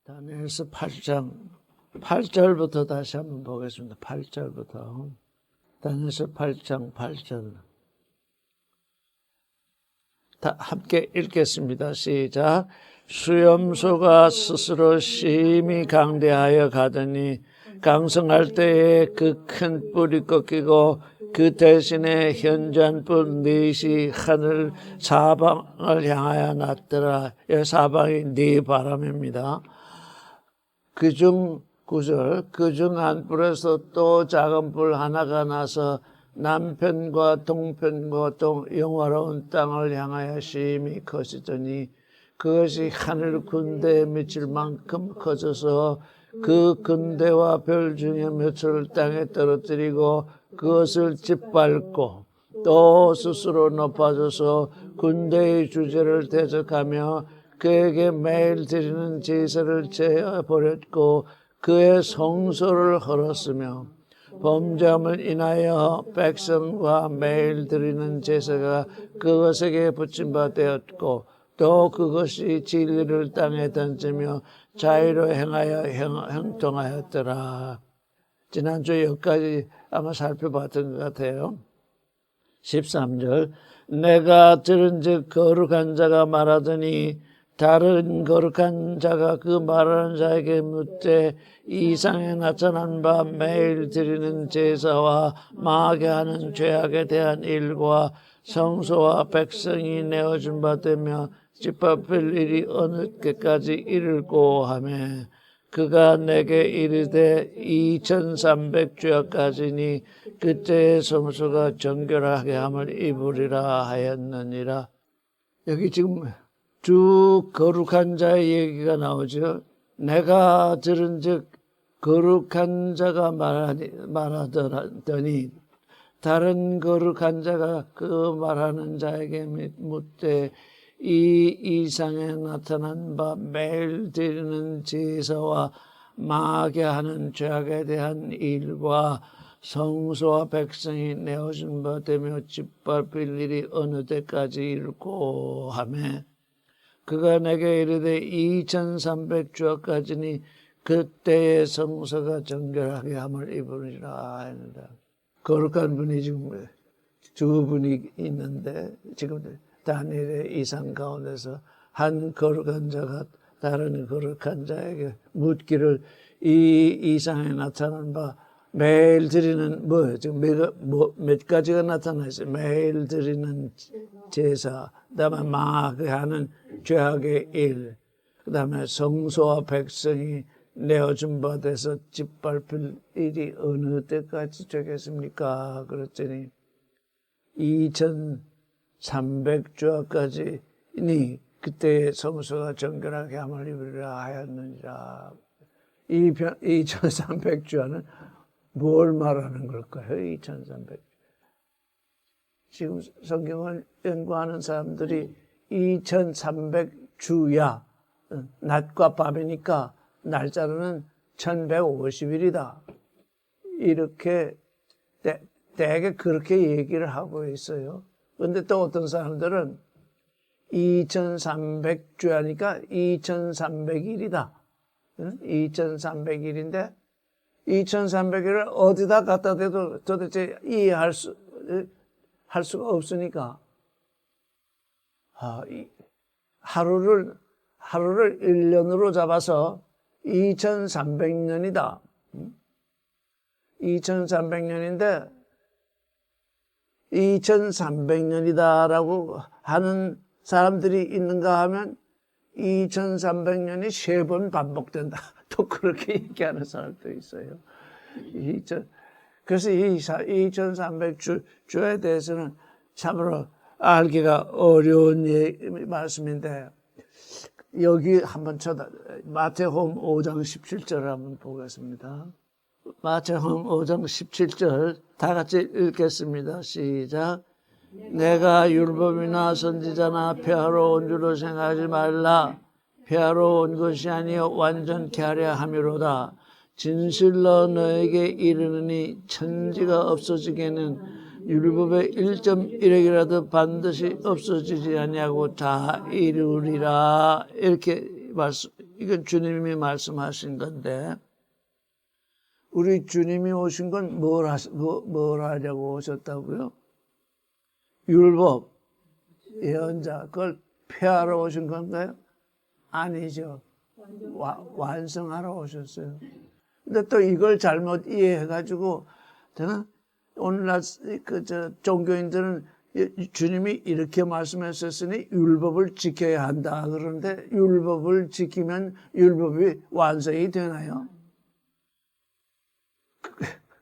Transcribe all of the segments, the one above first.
다니엘서 8장 8절부터 다시 한번 보겠습니다. 8절부터. 다니엘서 8장 8절. 다 함께 읽겠습니다. 시작. 수염소가 스스로 심히 강대하여 가더니 강성할 때에 그 큰 뿔이 꺾이고 그 대신에 현저한 뿔 넷이 하늘 사방을 향하여 났더라. 사방이 네 바람입니다. 그중 9절, 그중 한 뿔에서 또 작은 뿔 하나가 나서 남편과 동편과 또 영화로운 땅을 향하여 심히 커지더니 그것이 하늘 군대에 미칠 만큼 커져서 그 군대와 별 중에 몇을 땅에 떨어뜨리고 그것을 짓밟고 또 스스로 높아져서 군대의 주제를 대적하며 그에게 매일 드리는 제사를 제어버렸고 그의 성소를 헐었으며 범죄함을 인하여 백성과 매일 드리는 제사가 그것에게 붙임 바 되었고 또 그것이 진리를 땅에 던지며 자유로 행하여 형통하였더라. 지난주에 여기까지 아마 살펴봤던 것 같아요. 13절 내가 들은즉 거룩한 자가 말하더니 다른 거룩한 자가 그 말하는 자에게 묻되 이상에 나타난 바 매일 드리는 제사와 마귀하는 죄악에 대한 일과 성소와 백성이 내어준 바 되며 짓밟힐 일이 어느 때까지 이르고 하매 그가 내게 이르되 2300주야까지니 그때의 성소가 정결하게 함을 입으리라 하였느니라. 여기 지금 쭉 거룩한 자의 얘기가 나오죠. 내가 들은즉 거룩한 자가 말하더니 다른 거룩한 자가 그 말하는 자에게 묻되 이 이상에 나타난 바 매일 드리는 제사와 마귀하는 죄악에 대한 일과 성소와 백성이 내어준 바 되며 짓밟힐 일이 어느 때까지 이르고 하매 그가 내게 이르되 2300주야까지니 그때의 성소가 정결하게 함을 입으리라 하니라. 거룩한 분이 지금 두 분이 있는데 지금 다니엘의 이상 가운데서 한 거룩한 자가 다른 거룩한 자에게 묻기를 이 이상에 나타난 바 매일 드리는 지금 몇 가지가 나타나 있어요. 매일 드리는 제사, 그다음에 마귀하는 죄악의 일, 그다음에 성소와 백성이 내어준 바 돼서 짓밟힐 일이 어느 때까지 되겠습니까? 그랬더니 2300주야까지니 그때의 성소가 정결하게 함을 입으리라 하였느니라. 이 2300주야는 뭘 말하는 걸까요? 2300주. 지금 성경을 연구하는 사람들이 2300주야, 낮과 밤이니까 날짜로는 1150일이다. 이렇게 대개 그렇게 얘기를 하고 있어요. 그런데 또 어떤 사람들은 2300주야니까 2300일이다. 2300일인데 2300일을 어디다 갖다 대도 도대체 이해할 수가 없으니까 하루를 1년으로 잡아서 2300년이다. 2300년인데 2300년이다라고 하는 사람들이 있는가 하면 2300년이 3번 반복된다. 또 그렇게 얘기하는 사람도 있어요. 그래서 이 2300주에 대해서는 참으로 알기가 어려운 말씀인데 여기 한번 마태복음 5장 17절을 한번 보겠습니다. 마태복음 5장 17절 다 같이 읽겠습니다. 시작. 내가 율법이나 선지자나 폐하러 온 줄로 생각하지 말라. 폐하러 온 것이 아니요 완전케 하려 함이로다. 진실로 너에게 이르느니 천지가 없어지게는 율법의 1.1핵이라도 반드시 없어지지 아니하고 다 이루리라. 이렇게 이건 주님이 말씀하신 건데, 우리 주님이 오신 건 뭘 하려고 오셨다고요? 율법, 예언자, 그걸 폐하러 오신 건가요? 아니죠. 완성하러 오셨어요. 근데 또 이걸 잘못 이해해가지고, 저는 오늘날 종교인들은 주님이 이렇게 말씀하셨으니 율법을 지켜야 한다. 그런데 율법을 지키면 율법이 완성이 되나요?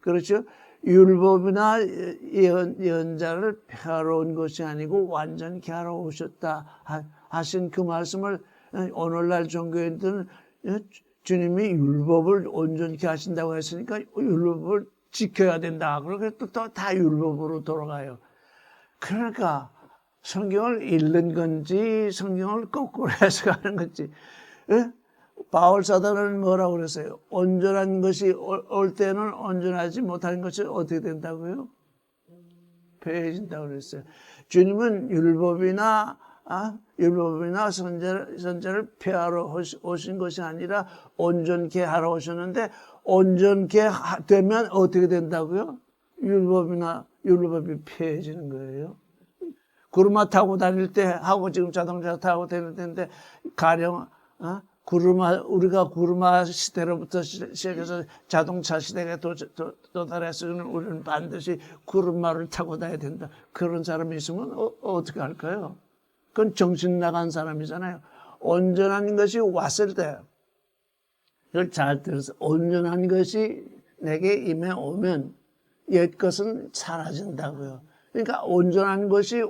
그렇죠? 율법이나 예언자를 폐하러 온 것이 아니고 완전케 하러 오셨다 하신 그 말씀을 오늘날 종교인들은 주님이 율법을 온전케 하신다고 했으니까 율법을 지켜야 된다. 그렇게 또 다 율법으로 돌아가요. 그러니까 성경을 읽는 건지 성경을 거꾸로 해석하는 건지. 예? 바울 사도는 뭐라고 그랬어요? 온전한 것이 올 때는 온전하지 못하는 것이 어떻게 된다고요? 폐해진다고 그랬어요. 주님은 율법이나 선제를 폐하러 오신 것이 아니라 온전케 하러 오셨는데, 온전케 되면 어떻게 된다고요? 율법이 폐해지는 거예요. 구르마 타고 다닐 때 하고 지금 자동차 타고 다닐 때인데, 가령 우리가 구르마 시대로부터 시작해서 자동차 시대가 도달했으면 우리는 반드시 구르마를 타고 다녀야 된다. 그런 사람이 있으면 어떻게 할까요? 그건 정신 나간 사람이잖아요. 온전한 것이 왔을 때, 그걸 잘 들어서, 온전한 것이 내게 임해 오면 옛 것은 사라진다고요. 그러니까 온전한 것이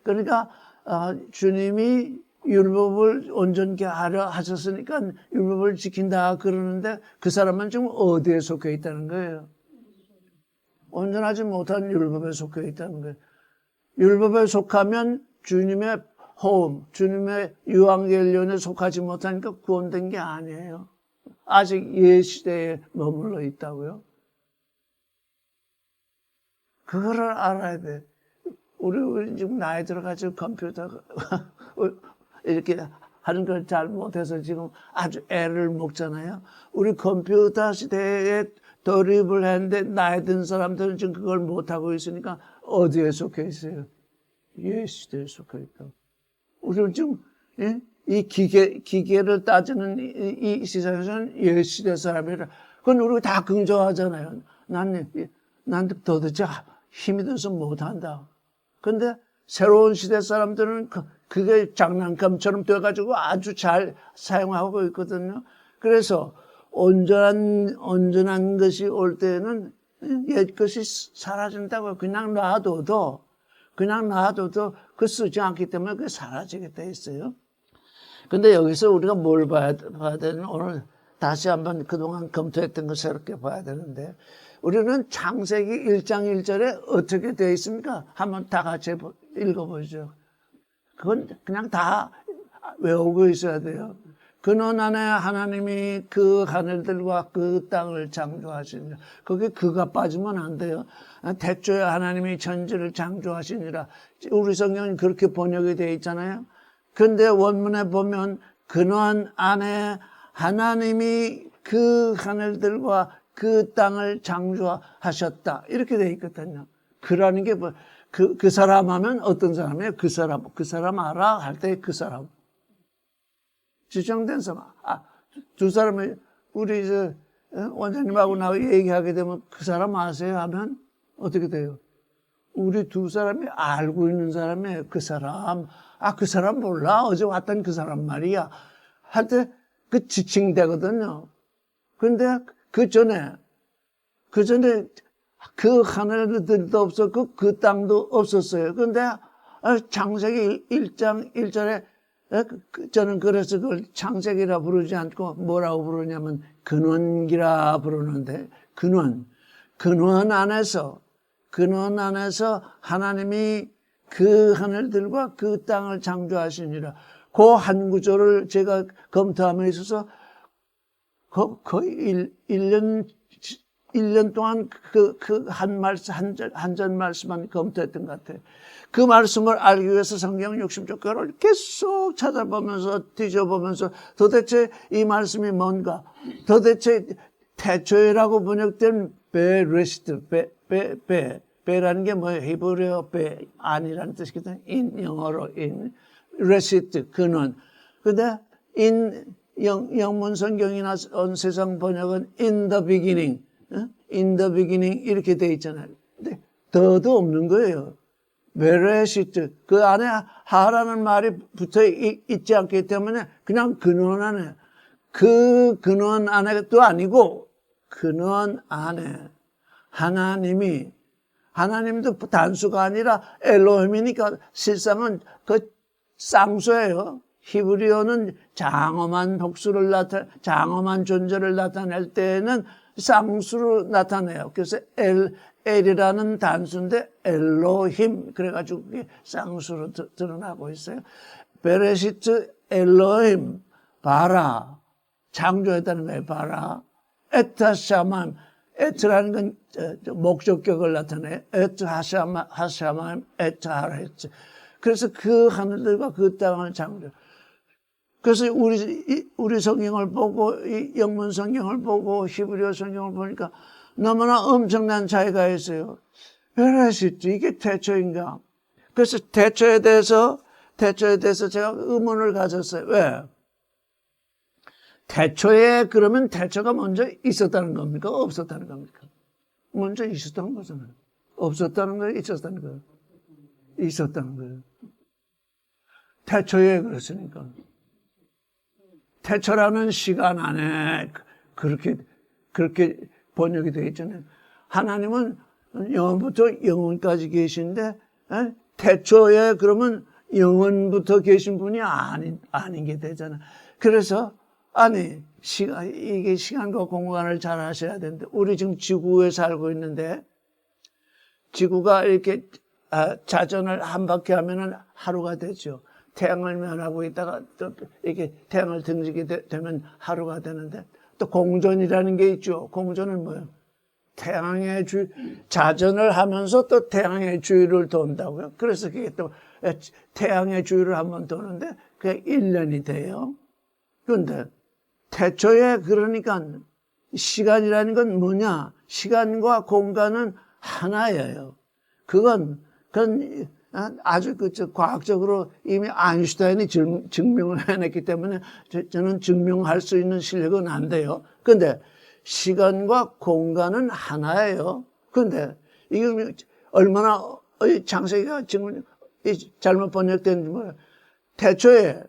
그러니까 주님이 율법을 온전케 하려 하셨으니까 율법을 지킨다 그러는데, 그 사람은 지금 어디에 속해 있다는 거예요? 온전하지 못한 율법에 속해 있다는 거예요. 율법에 속하면 주님의 호흡, 주님의 유앙겔리온에 속하지 못하니까 구원된 게 아니에요. 아직 옛 시대에 머물러 있다고요. 그거를 알아야 돼. 우리 지금 나이 들어가지고 컴퓨터 이렇게 하는 걸 잘 못해서 지금 아주 애를 먹잖아요. 우리 컴퓨터 시대에 돌입을 했는데 나이 든 사람들은 지금 그걸 못하고 있으니까 어디에 속해 있어요? 옛 시대에 속해 있다고. 우리는 지금 이 기계를 따지는 이 세상에서는 옛 시대 사람이라. 그건 우리가 다 긍정하잖아요. 난 도대체 힘이 들어서 못한다. 근데 새로운 시대 사람들은 그게 장난감처럼 돼가지고 아주 잘 사용하고 있거든요. 그래서 온전한 것이 올 때는 옛 것이 사라진다고. 그냥 놔둬도 그 쓰지 않기 때문에 그게 사라지게 돼 있어요. 근데 여기서 우리가 뭘 봐야 되는, 오늘 다시 한번 그동안 검토했던 거 새롭게 봐야 되는데, 우리는 창세기 1장 1절에 어떻게 되어 있습니까? 한번 다 같이 읽어보죠. 그건 그냥 다 외우고 있어야 돼요. 그는 안에 하나님이 그 하늘들과 그 땅을 창조하시니라. 거기 그가 빠지면 안 돼요. 태초에 하나님이 천지를 창조하시니라. 우리 성경은 그렇게 번역이 되어 있잖아요. 그런데 원문에 보면 그는 안에 하나님이 그 하늘들과 그 땅을 창조하셨다. 이렇게 되어 있거든요. 그라는 게 뭐, 그 사람 하면 어떤 사람이에요? 그 사람 알아? 할 때 그 사람. 지정된 사람. 두 사람이, 우리 원장님하고 나하고 얘기하게 되면 그 사람 아세요? 하면 어떻게 돼요? 우리 두 사람이 알고 있는 사람이에요. 그 사람. 그 사람 몰라? 어제 왔던 그 사람 말이야. 할 때 그 지칭되거든요. 근데 그 전에 그 하늘들도 없었고 그 땅도 없었어요. 근데 창세기 1장 1절에 저는 그래서 그걸 창세기라 부르지 않고 뭐라고 부르냐면 근원기라 부르는데, 근원 안에서 하나님이 그 하늘들과 그 땅을 창조하시니라. 그 한 구절을 제가 검토함에 있어서 거의 1년 1년 동안 그 한 말씀, 한 절 말씀만 검토했던 것 같아요. 그 말씀을 알기 위해서 성경 60쪽가를 계속 찾아보면서 뒤져보면서 도대체 이 말씀이 뭔가, 도대체 태초에라고 번역된 베레시트, 베라는 게 뭐예요? 히브리어 베, 아니라는 뜻이거든요. 인, 영어로 인, 레시트, 근원. 근데 영문 성경이나 온 세상 번역은 in the beginning, in the beginning 이렇게 돼 있잖아요. 근데 더도 없는 거예요. 베레시트, 그 안에 하라는 말이 붙어 있지 않기 때문에 그냥 근원 안에, 그 근원 안에도 아니고 근원 안에 하나님도 단수가 아니라 엘로힘이니까 실상은 그 쌍수예요. 히브리어는 장엄한 복수를 장엄한 존재를 나타낼 때에는 쌍수로 나타내요. 그래서 엘이라는 단수인데 엘로힘 그래가지고 그게 쌍수로 드러나고 있어요. 베레시트 엘로힘 바라 창조했다는 거예요. 바라 에타샤맘 에트라는 건 목적격을 나타내요. 에트 하샤맘 에트하레츠. 그래서 그 하늘들과 그 땅을 창조. 그래서 우리 성경을 보고, 이 영문 성경을 보고, 히브리어 성경을 보니까 너무나 엄청난 차이가 있어요. 베레시트, 이게 태초인가? 그래서 태초에 대해서 제가 의문을 가졌어요. 왜? 태초에 그러면 태초가 먼저 있었다는 겁니까? 없었다는 겁니까? 먼저 있었다는 거잖아요. 없었다는 거예요? 있었다는 거예요? 있었다는 거예요. 태초에 그랬으니까. 태초라는 시간 안에 그렇게 번역이 되어 있잖아요. 하나님은 영원부터 영원까지 계신데 태초에 그러면 영원부터 계신 분이 아닌 게 되잖아요. 그래서 이게 시간과 공간을 잘 아셔야 되는데 우리 지금 지구에 살고 있는데 지구가 이렇게 자전을 한 바퀴 하면은 하루가 되죠. 태양을 면하고 있다가 또 이렇게 태양을 등지게 되면 하루가 되는데 또 공전이라는 게 있죠. 공전은 뭐예요? 태양의 자전을 하면서 또 태양의 주위를 돈다고요. 그래서 그게 또 태양의 주위를 한번 도는데 그게 1년이 돼요. 그런데 태초에 그러니까 시간이라는 건 뭐냐? 시간과 공간은 하나예요. 그건 아주 과학적으로 이미 아인슈타인이 증명을 해냈기 때문에 저는 증명할 수 있는 실력은 안 돼요. 그런데 시간과 공간은 하나예요. 그런데 이게 얼마나 창세기가 지금 잘못 번역된지 몰라요. 태초에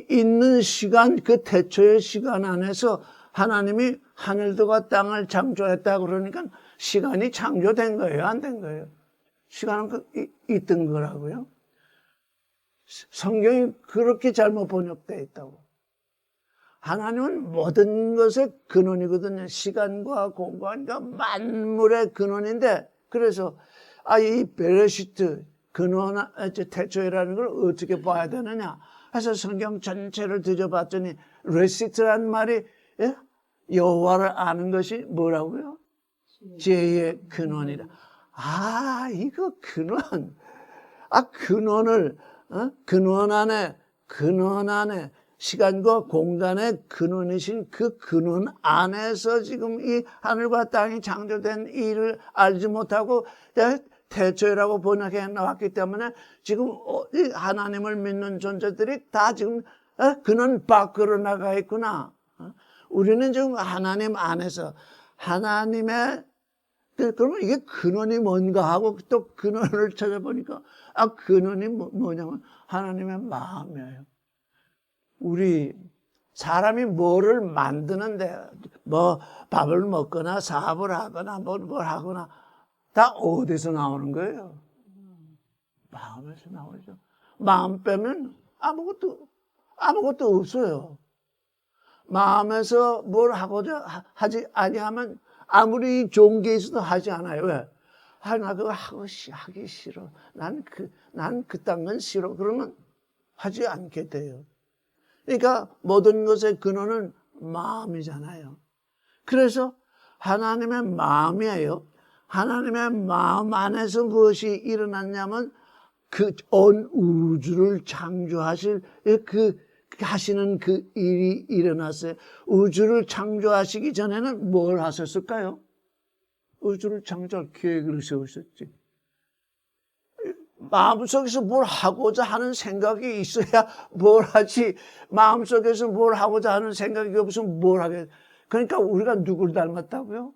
있는 시간, 그 태초의 시간 안에서 하나님이 하늘들과 땅을 창조했다 그러니까 시간이 창조된 거예요? 안 된 거예요? 시간은 있던 거라고요? 성경이 그렇게 잘못 번역되어 있다고. 하나님은 모든 것의 근원이거든요. 시간과 공간과 만물의 근원인데 그래서 이 베레시트 근원, 태초이라는 걸 어떻게 봐야 되느냐. 그래서 성경 전체를 뒤져봤더니 레시트라는 말이 여호와를 아는 것이 뭐라고요? 지혜의 근원이라. 이거 근원. 근원을, 근원 안에, 시간과 공간의 근원이신 그 근원 안에서 지금 이 하늘과 땅이 창조된 일을 알지 못하고 태초라고 번역해 나왔기 때문에 지금 하나님을 믿는 존재들이 다 지금 근원 밖으로 나가 있구나. 우리는 지금 하나님 안에서 하나님의 그러면 이게 근원이 뭔가 하고 또 근원을 찾아보니까 근원이 뭐냐면 하나님의 마음이에요. 우리 사람이 뭐를 만드는데 뭐 밥을 먹거나 사업을 하거나 뭘 하거나 다 어디서 나오는 거예요? 마음에서 나오죠. 마음 빼면 아무것도 없어요. 마음에서 뭘 하고자 하지 아니하면 아무리 좋은 게 있어도 하지 않아요. 왜? 나 그거 하기 싫어. 난 그딴 건 싫어. 그러면 하지 않게 돼요. 그러니까 모든 것의 근원은 마음이잖아요. 그래서 하나님의 마음이에요. 하나님의 마음 안에서 무엇이 일어났냐면 그 온 우주를 창조하실 하시는 그 일이 일어났어요. 우주를 창조하시기 전에는 뭘 하셨을까요? 우주를 창조할 계획을 세우셨지. 마음속에서 뭘 하고자 하는 생각이 있어야 뭘 하지. 마음속에서 뭘 하고자 하는 생각이 없으면 뭘 하겠. 그러니까 우리가 누굴 닮았다고요?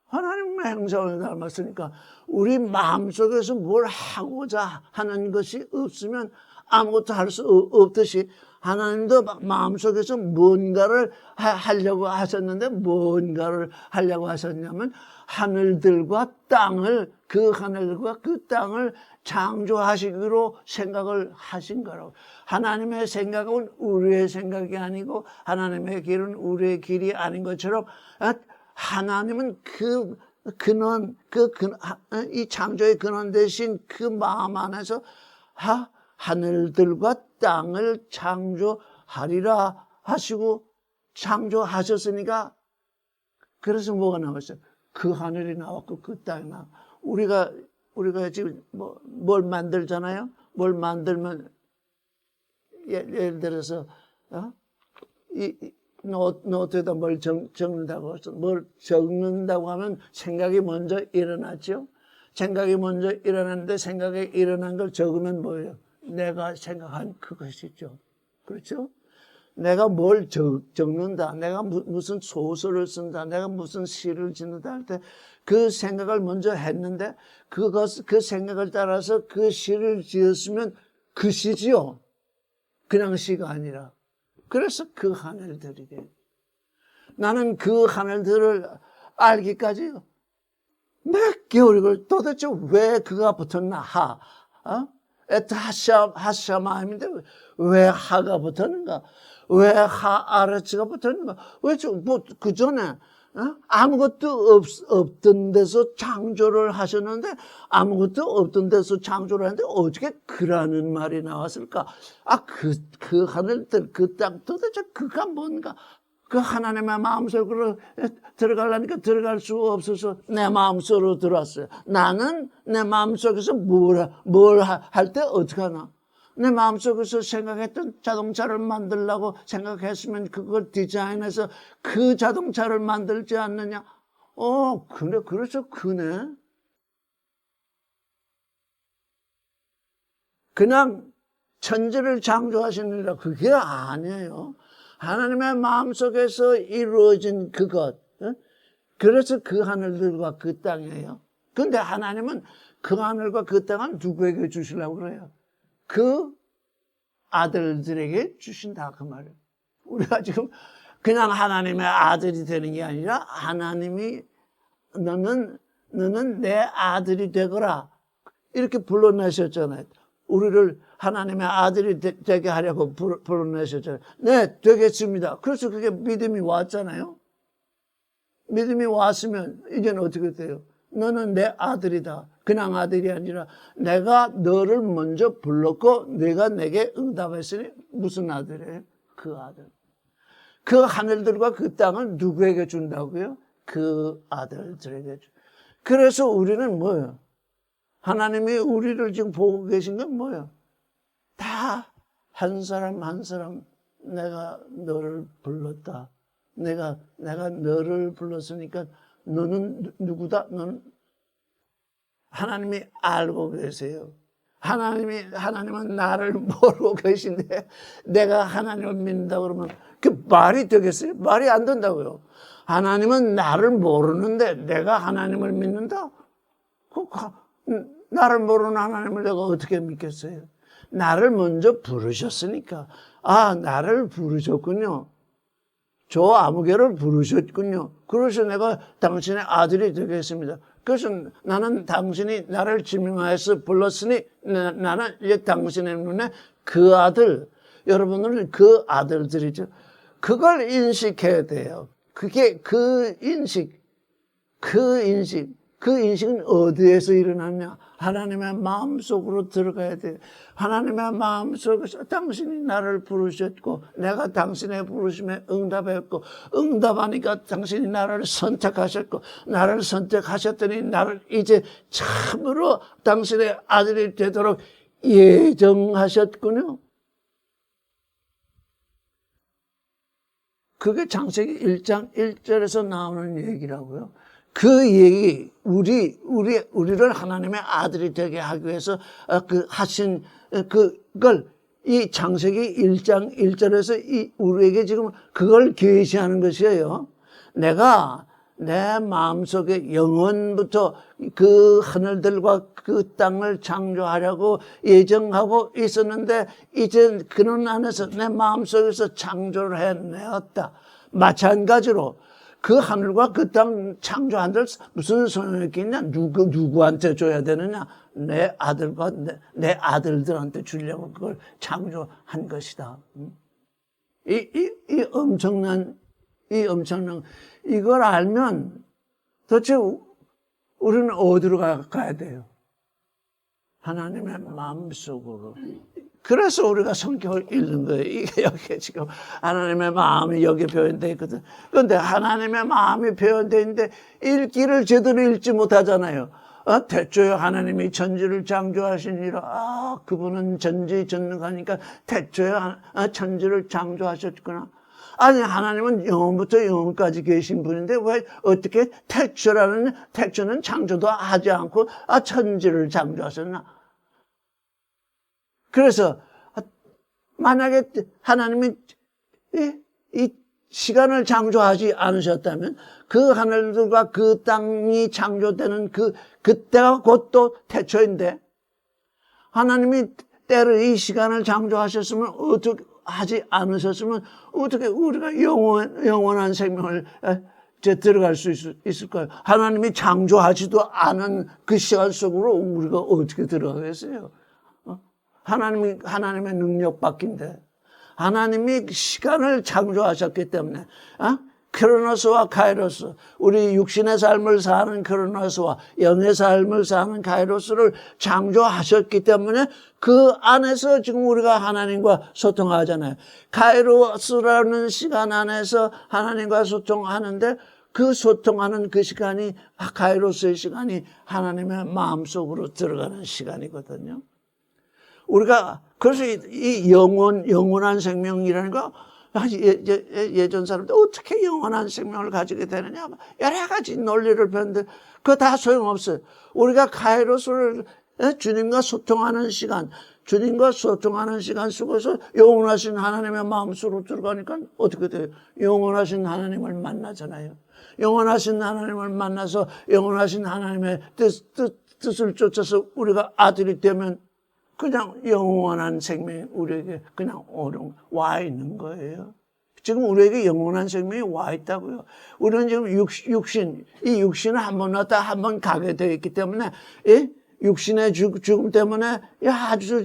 하나님의 형상을 닮았으니까 우리 마음속에서 뭘 하고자 하는 것이 없으면 아무것도 할 수 없듯이 하나님도 마음속에서 뭔가를 하려고 하셨는데 뭔가를 하려고 하셨냐면 하늘들과 땅을 그 하늘과 그 땅을 창조하시기로 생각을 하신 거라고. 하나님의 생각은 우리의 생각이 아니고 하나님의 길은 우리의 길이 아닌 것처럼 하나님은 이 창조의 근원 대신 그 마음 안에서 하늘들과 땅을 창조하리라 하시고 창조하셨으니까 그래서 뭐가 나왔어요? 그 하늘이 나왔고 그 땅이 나왔고 우리가 지금 뭘 만들잖아요? 뭘 만들면 예를 들어서 노트에다 뭘 적는다고 해서 뭘 적는다고 하면 생각이 먼저 일어났죠. 생각이 먼저 일어났는데 생각이 일어난 걸 적으면 뭐예요? 내가 생각한 그것이죠. 그렇죠? 내가 뭘 적는다. 내가 무슨 소설을 쓴다. 내가 무슨 시를 짓는다 할 때 그 생각을 먼저 했는데 그 생각을 따라서 그 시를 지었으면 그 시지요. 그냥 시가 아니라. 그래서 그 하늘들이 돼요. 나는 그 하늘들을 알기까지 몇 개월이 걸 도대체 왜 그가 붙었나 하샤마임인데 왜 하가 붙었는가? 왜 아르츠가 붙었는가? 왜 그 전에 아무것도 없던 데서 창조를 하셨는데 아무것도 없던 데서 창조를 하는데 어떻게 그라는 말이 나왔을까? 그 하늘들, 그 땅 도대체 그가 뭔가? 그 하나님의 마음속으로 들어가려니까 들어갈 수가 없어서 내 마음속으로 들어왔어요. 나는 내 마음속에서 뭘 할 때 어떻게 하나? 내 마음속에서 생각했던 자동차를 만들려고 생각했으면 그걸 디자인해서 그 자동차를 만들지 않느냐? 그래, 그래서 그네. 그냥 천지를 창조하시느라 그게 아니에요. 하나님의 마음속에서 이루어진 그것. 그래서 그 하늘들과 그 땅이에요. 근데 하나님은 그 하늘과 그 땅은 누구에게 주시려고 그래요? 그 아들들에게 주신다 그 말이에요. 우리가 지금 그냥 하나님의 아들이 되는 게 아니라 하나님이 너는 내 아들이 되거라 이렇게 불러내셨잖아요. 우리를 하나님의 아들이 되게 하려고 불러내셨잖아요. 네, 되겠습니다. 그래서 그게 믿음이 왔잖아요. 믿음이 왔으면 이제는 어떻게 돼요? 너는 내 아들이다. 그냥 아들이 아니라 내가 너를 먼저 불렀고 내가 내게 응답했으니 무슨 아들이에요? 그 아들. 그 하늘들과 그 땅을 누구에게 준다고요? 그 아들들에게 준. 그래서 우리는 뭐예요? 하나님이 우리를 지금 보고 계신 건 뭐예요? 다 한 사람 한 사람 내가 너를 불렀다. 내가 너를 불렀으니까 너는 누구다? 너는 하나님이 알고 계세요. 하나님은 나를 모르고 계신데 내가 하나님을 믿는다 그러면 그 말이 되겠어요? 말이 안 된다고요. 하나님은 나를 모르는데 내가 하나님을 믿는다? 나를 모르는 하나님을 내가 어떻게 믿겠어요? 나를 먼저 부르셨으니까. 나를 부르셨군요. 저 아무개를 부르셨군요. 그래서 내가 당신의 아들이 되겠습니다. 그래서 나는 당신이 나를 지명하여서 불렀으니 나는 이제 당신의 눈에 그 아들, 여러분들은 그 아들들이죠. 그걸 인식해야 돼요. 그게 그 인식, 그 인식은 어디에서 일어나냐? 하나님의 마음속으로 들어가야 돼요. 하나님의 마음속에서 당신이 나를 부르셨고 내가 당신의 부르심에 응답했고 응답하니까 당신이 나를 선택하셨고 나를 선택하셨더니 나를 이제 참으로 당신의 아들이 되도록 예정하셨군요. 그게 창세기 1장 1절에서 나오는 얘기라고요. 그 얘기, 우리를 하나님의 아들이 되게 하기 위해서 하신 그걸 이 창세기 1장 1절에서 우리에게 지금 그걸 계시하는 것이에요. 내가 내 마음속에 영원부터 그 하늘들과 그 땅을 창조하려고 예정하고 있었는데 이제 그런 안에서 내 마음속에서 창조를 해내었다. 마찬가지로 그 하늘과 그 땅 창조한들 무슨 소용이 있겠냐? 누구한테 줘야 되느냐? 내 아들과 내 아들들한테 주려고 그걸 창조한 것이다. 이 엄청난 이걸 알면 도대체 우리는 어디로 가야 돼요? 하나님의 마음속으로. 그래서 우리가 성경을 읽는 거예요. 이게 여기 지금 하나님의 마음이 여기 표현되어 있거든. 그런데 하나님의 마음이 표현되어 있는데 읽기를 제대로 읽지 못하잖아요. 태초에 하나님이 천지를 창조하시니라. 그분은 전지전능하니까 태초에 천지를 창조하셨구나. 아니 하나님은 영원부터 영원까지 계신 분인데 왜 어떻게 태초는 창조도 하지 않고 천지를 창조하셨나? 그래서 만약에 하나님이 이 시간을 창조하지 않으셨다면 그 하늘들과 그 땅이 창조되는 그때가 곧 또 태초인데 하나님이 때를 이 시간을 창조하셨으면 어떻게 하지 않으셨으면 어떻게 우리가 영원한 생명을 들어갈 수 있을까요? 하나님이 창조하지도 않은 그 시간 속으로 우리가 어떻게 들어가겠어요? 하나님의 능력밖인데 하나님이 시간을 창조하셨기 때문에 크로노스와 카이로스, 우리 육신의 삶을 사는 크로노스와 영의 삶을 사는 카이로스를 창조하셨기 때문에 그 안에서 지금 우리가 하나님과 소통하잖아요. 카이로스라는 시간 안에서 하나님과 소통하는데 그 소통하는 그 시간이 카이로스의 시간이 하나님의 마음속으로 들어가는 시간이거든요. 우리가 그래서 이 영원한 생명이라는 거 예전 사람들 어떻게 영원한 생명을 가지게 되느냐 여러 가지 논리를 폈는데 그거 다 소용없어요. 우리가 카이로스를 주님과 소통하는 시간 속에서 영원하신 하나님의 마음속으로 들어가니까 어떻게 돼요? 영원하신 하나님을 만나잖아요. 영원하신 하나님을 만나서 영원하신 하나님의 뜻을 쫓아서 우리가 아들이 되면 그냥 영원한 생명이 우리에게 그냥 와 있는 거예요. 지금 우리에게 영원한 생명이 와 있다고요. 우리는 지금 이 육신을 한 번 왔다 한 번 가게 되어 있기 때문에, 육신의 죽음 때문에 아주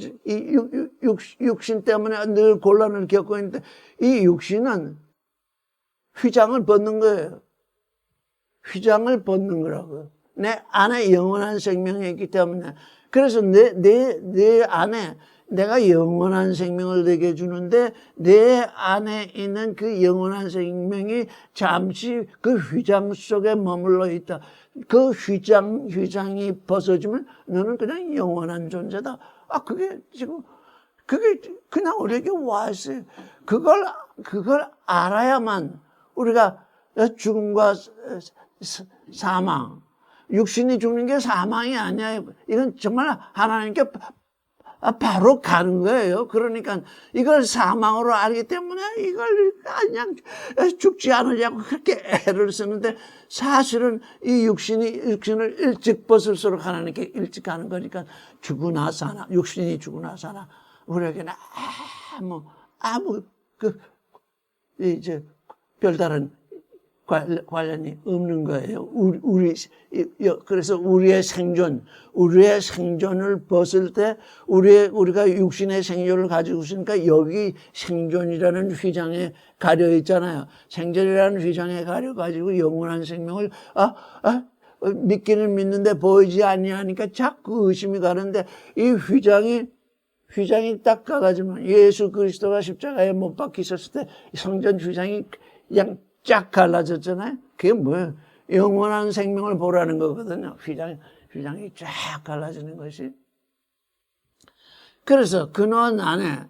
육신 때문에 늘 곤란을 겪고 있는데 이 육신은 휘장을 벗는 거예요. 휘장을 벗는 거라고요. 내 안에 영원한 생명이 있기 때문에. 그래서 내 안에 내가 영원한 생명을 내게 주는데 내 안에 있는 그 영원한 생명이 잠시 그 휘장 속에 머물러 있다. 그 휘장이 벗어지면 너는 그냥 영원한 존재다. 그게 그냥 우리에게 와 있어요. 그걸 알아야만 우리가 죽음과 사망, 육신이 죽는 게 사망이 아니야. 이건 정말 하나님께 바로 가는 거예요. 그러니까 이걸 사망으로 알기 때문에 이걸 그냥 죽지 않으려고 그렇게 애를 쓰는데 사실은 이 육신을 일찍 벗을수록 하나님께 일찍 가는 거니까 죽으나 사나, 육신이 죽으나 사나 우리에게는 아무 이제 별다른 관련이 없는 거예요. 그래서 우리의 생존을 벗을 때 우리가 육신의 생존을 가지고 있으니까 여기 생존이라는 휘장에 가려 있잖아요. 생존이라는 휘장에 가려 가지고 영원한 생명을 믿기는 믿는데 보이지 아니하니까 자꾸 의심이 가는데 이 휘장이 딱 가가지고 예수 그리스도가 십자가에 못 박히셨을 때 성전 휘장이 그냥 쫙 갈라졌잖아요. 그게 뭐예요? 영원한 생명을 보라는 거거든요. 휘장이 쫙 갈라지는 것이. 그래서 근원 안에,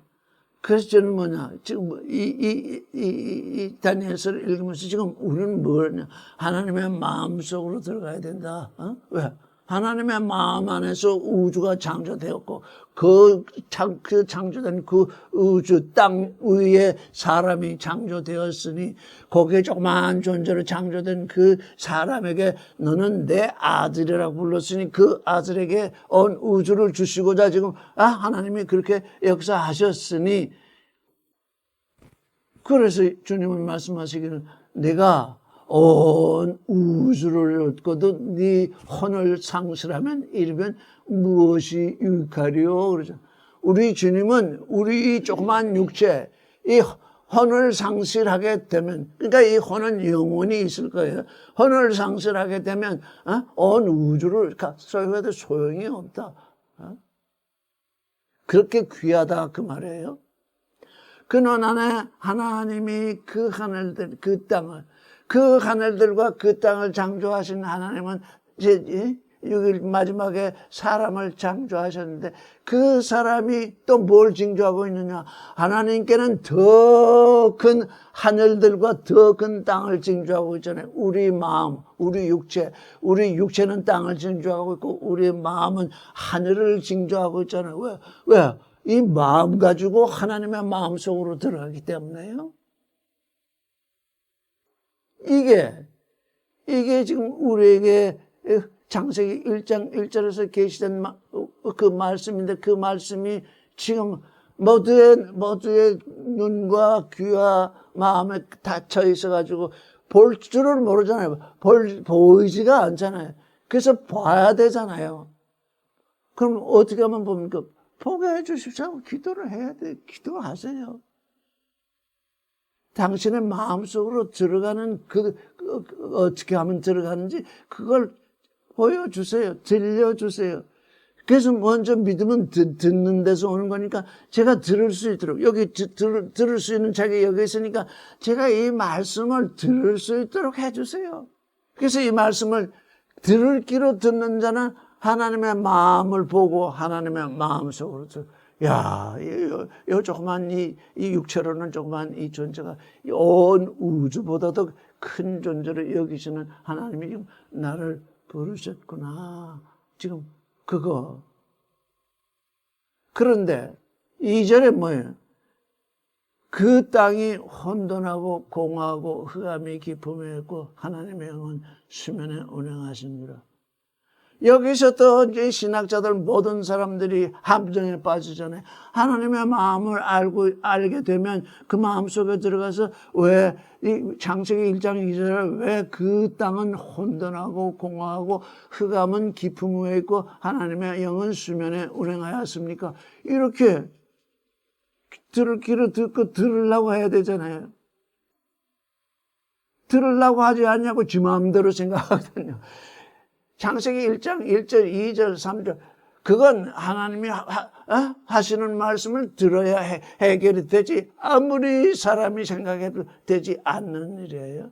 그래서 저는 뭐냐, 지금 이 다니엘서를 읽으면서 지금 우리는 뭐냐, 하나님의 마음 속으로 들어가야 된다. 왜? 하나님의 마음 안에서 우주가 창조되었고, 그 창조된 그 우주, 땅 위에 사람이 창조되었으니, 거기에 조그마한 존재로 창조된 그 사람에게 너는 내 아들이라고 불렀으니 그 아들에게 온 우주를 주시고자 지금, 하나님이 그렇게 역사하셨으니, 그래서 주님은 말씀하시기를 내가 온 우주를 얻고도 네 혼을 상실하면 이르면 무엇이 유익하리요? 그러죠. 우리 주님은 우리 조그만 육체, 이 혼을 상실하게 되면, 그러니까 이 혼은 영원히 있을 거예요. 혼을 상실하게 되면 온 우주를 소유해도 소용이 없다. 그렇게 귀하다 그 말이에요. 근원 안에 하나님이 그 하늘들, 그 땅을, 그 하늘들과 그 땅을 창조하신 하나님은 이제 6일 마지막에 사람을 창조하셨는데 그 사람이 또 뭘 징조하고 있느냐? 하나님께는 더 큰 하늘들과 더 큰 땅을 징조하고 있잖아요. 우리 마음, 우리 육체는 땅을 징조하고 있고 우리 마음은 하늘을 징조하고 있잖아요. 왜? 이 마음 가지고 하나님의 마음 속으로 들어가기 때문에요. 이게 지금 우리에게 창세기 1장 1절에서 계시된 그 말씀인데 그 말씀이 지금 모두의 눈과 귀와 마음에 닫혀 있어가지고 볼 줄을 모르잖아요. 보이지가 않잖아요. 그래서 봐야 되잖아요. 그럼 어떻게 하면 봅니까? 보게 해주십시오. 기도를 해야 돼. 기도하세요. 당신의 마음속으로 들어가는 어떻게 하면 들어가는지 그걸 보여주세요. 들려주세요. 그래서 먼저 믿음은 듣는 데서 오는 거니까 제가 들을 수 있도록 여기 들을 수 있는 자기 여기 있으니까 제가 이 말씀을 들을 수 있도록 해주세요. 그래서 이 말씀을 들을 귀로 듣는 자는 하나님의 마음을 보고 하나님의 마음속으로 이 조그만 이 육체로는 조그만 이 존재가 온 우주보다도 큰 존재로 여기시는 하나님이 지금 나를 부르셨구나. 지금 그거. 그런데 2절에 뭐예요? 그 땅이 혼돈하고 공허하고 흑암이 깊음에 있고 하나님의 영은 수면에 운행하시니라. 여기서 또 이제 신학자들 모든 사람들이 함정에 빠지잖아요. 하나님의 마음을 알게 되면 그 마음 속에 들어가서 왜 이 창세기 1장 2절에 왜 그 땅은 혼돈하고 공허하고 흑암은 깊음 위에 있고 하나님의 영은 수면에 운행하였습니까? 이렇게 들을 귀로 듣고 들으려고 해야 되잖아요. 들으려고 하지 않냐고 지 마음대로 생각하거든요. 창세기 1장 1절, 2절, 3절 그건 하나님이 하시는 말씀을 들어야 해결이 되지 아무리 사람이 생각해도 되지 않는 일이에요.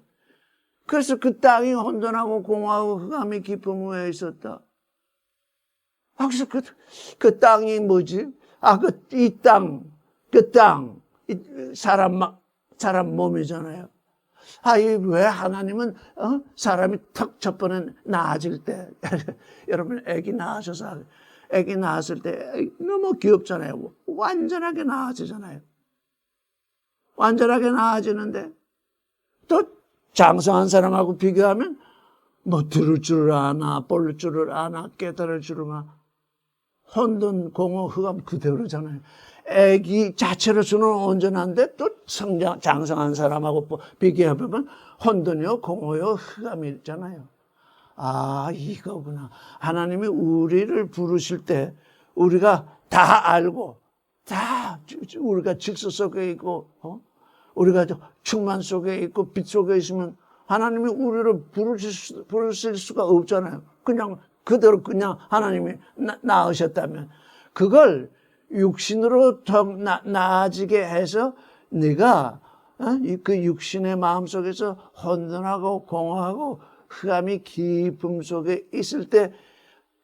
그래서 그 땅이 혼돈하고 공허하고 흑암이 깊음 위에 있었다. 그래서 그 땅이 뭐지? 그 땅, 사람 몸이잖아요. 왜 하나님은 사람이 턱 첫 번에 나아질 때 여러분 애기 낳았을 때 너무 귀엽잖아요. 완전하게 나아지잖아요. 완전하게 나아지는데 또 장성한 사람하고 비교하면 뭐 들을 줄 아나 볼 줄을 아나 깨달을 줄을 아나 혼돈 공허 흑암 그대로잖아요. 애기 자체로서는 온전한데 또 장성한 사람하고 비교해보면 혼돈이요 공허요 흑암이 있잖아요. 이거구나. 하나님이 우리를 부르실 때 우리가 다 알고 다 우리가 질서 속에 있고 우리가 충만 속에 있고 빛 속에 있으면 하나님이 우리를 부르실 수가 없잖아요. 그냥 그대로 그냥 하나님이 낳으셨다면 그걸 육신으로 더 나아지게 해서 네가 그 육신의 마음속에서 혼돈하고 공허하고 흑암이 깊음 속에 있을 때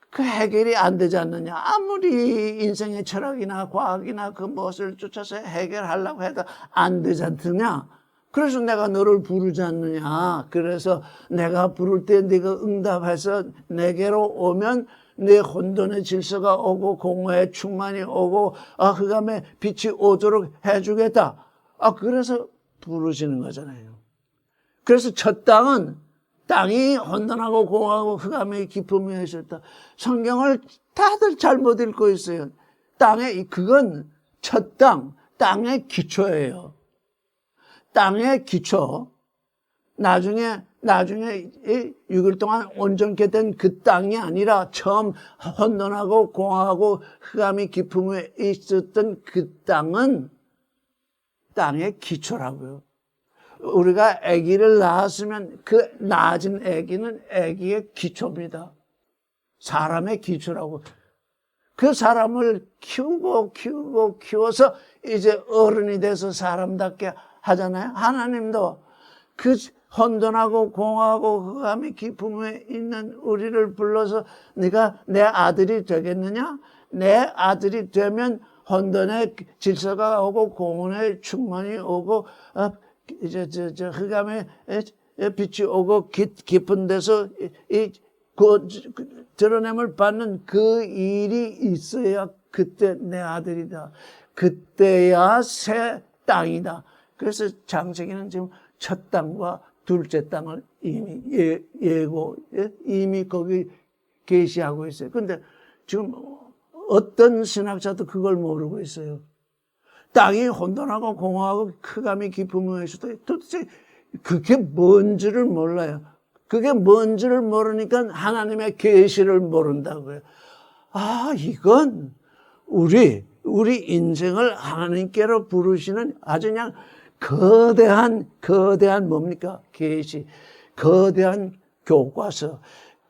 그 해결이 안 되지 않느냐. 아무리 인생의 철학이나 과학이나 그 무엇을 쫓아서 해결하려고 해도 안 되지 않느냐. 그래서 내가 너를 부르지 않느냐. 그래서 내가 부를 때 네가 응답해서 내게로 오면 내 혼돈의 질서가 오고 공허의 충만이 오고 흑암의 빛이 오도록 해주겠다. 그래서 부르시는 거잖아요. 그래서 첫 땅이 혼돈하고 공허하고 흑암의 깊음에 있었다. 성경을 다들 잘못 읽고 있어요. 그건 첫 땅의 기초예요. 땅의 기초. 나중에 6일 동안 온전케 된 그 땅이 아니라 처음 혼돈하고 공허하고 흑암이 깊음에 있었던 그 땅은 땅의 기초라고요. 우리가 아기를 낳았으면 그 낳아진 아기는 아기의 기초입니다. 사람의 기초라고. 그 사람을 키워서 이제 어른이 돼서 사람답게 하잖아요. 하나님도 그 혼돈하고 공허하고 흑암이 깊음에 있는 우리를 불러서 네가 내 아들이 되겠느냐? 내 아들이 되면 혼돈의 질서가 오고 공허의 충만이 오고 이제 흑암의 빛이 오고 깊은 데서 드러냄을 받는 그 일이 있어야 그때 내 아들이다. 그때야 새 땅이다. 그래서 창세기는 지금 첫 땅과 둘째 땅을 이미 거기 계시하고 있어요. 근데 지금 어떤 신학자도 그걸 모르고 있어요. 땅이 혼돈하고 공허하고 흑암이 깊음에 있어도 도대체 그게 뭔지를 몰라요. 그게 뭔지를 모르니까 하나님의 계시를 모른다고요. 이건 우리 인생을 하나님께로 부르시는 아주 그냥 거대한 뭡니까? 계시, 거대한 교과서,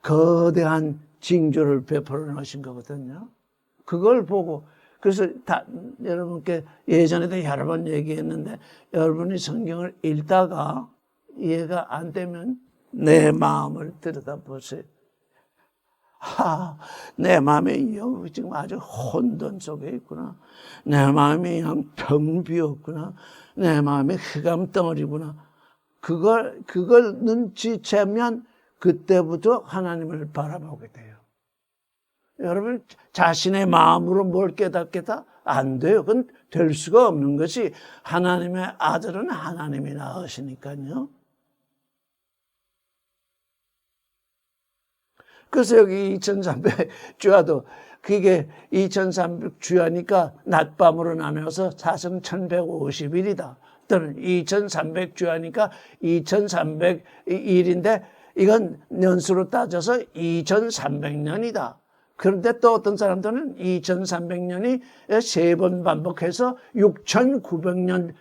거대한 징조를 베풀어 놓으신 거거든요. 그걸 보고 그래서 여러분께 예전에도 여러 번 얘기했는데 여러분이 성경을 읽다가 이해가 안 되면 내 마음을 들여다보세요. 내 마음이 지금 아주 혼돈 속에 있구나. 내 마음이 그냥 텅 비었구나. 내 마음이 흑암 덩어리구나. 그걸 눈치채면 그때부터 하나님을 바라보게 돼요. 여러분 자신의 마음으로 뭘 깨닫겠다? 안 돼요. 그건 될 수가 없는 것이 하나님의 아들은 하나님이 낳으시니까요. 그래서 여기 2300주야도 그게 2300주야니까 낮밤으로 나눠서 사성 1150일이다. 또는 2300주야니까 2300일인데 이건 년수로 따져서 2300년이다. 그런데 또 어떤 사람들은 2300년이 3번 반복해서 6900년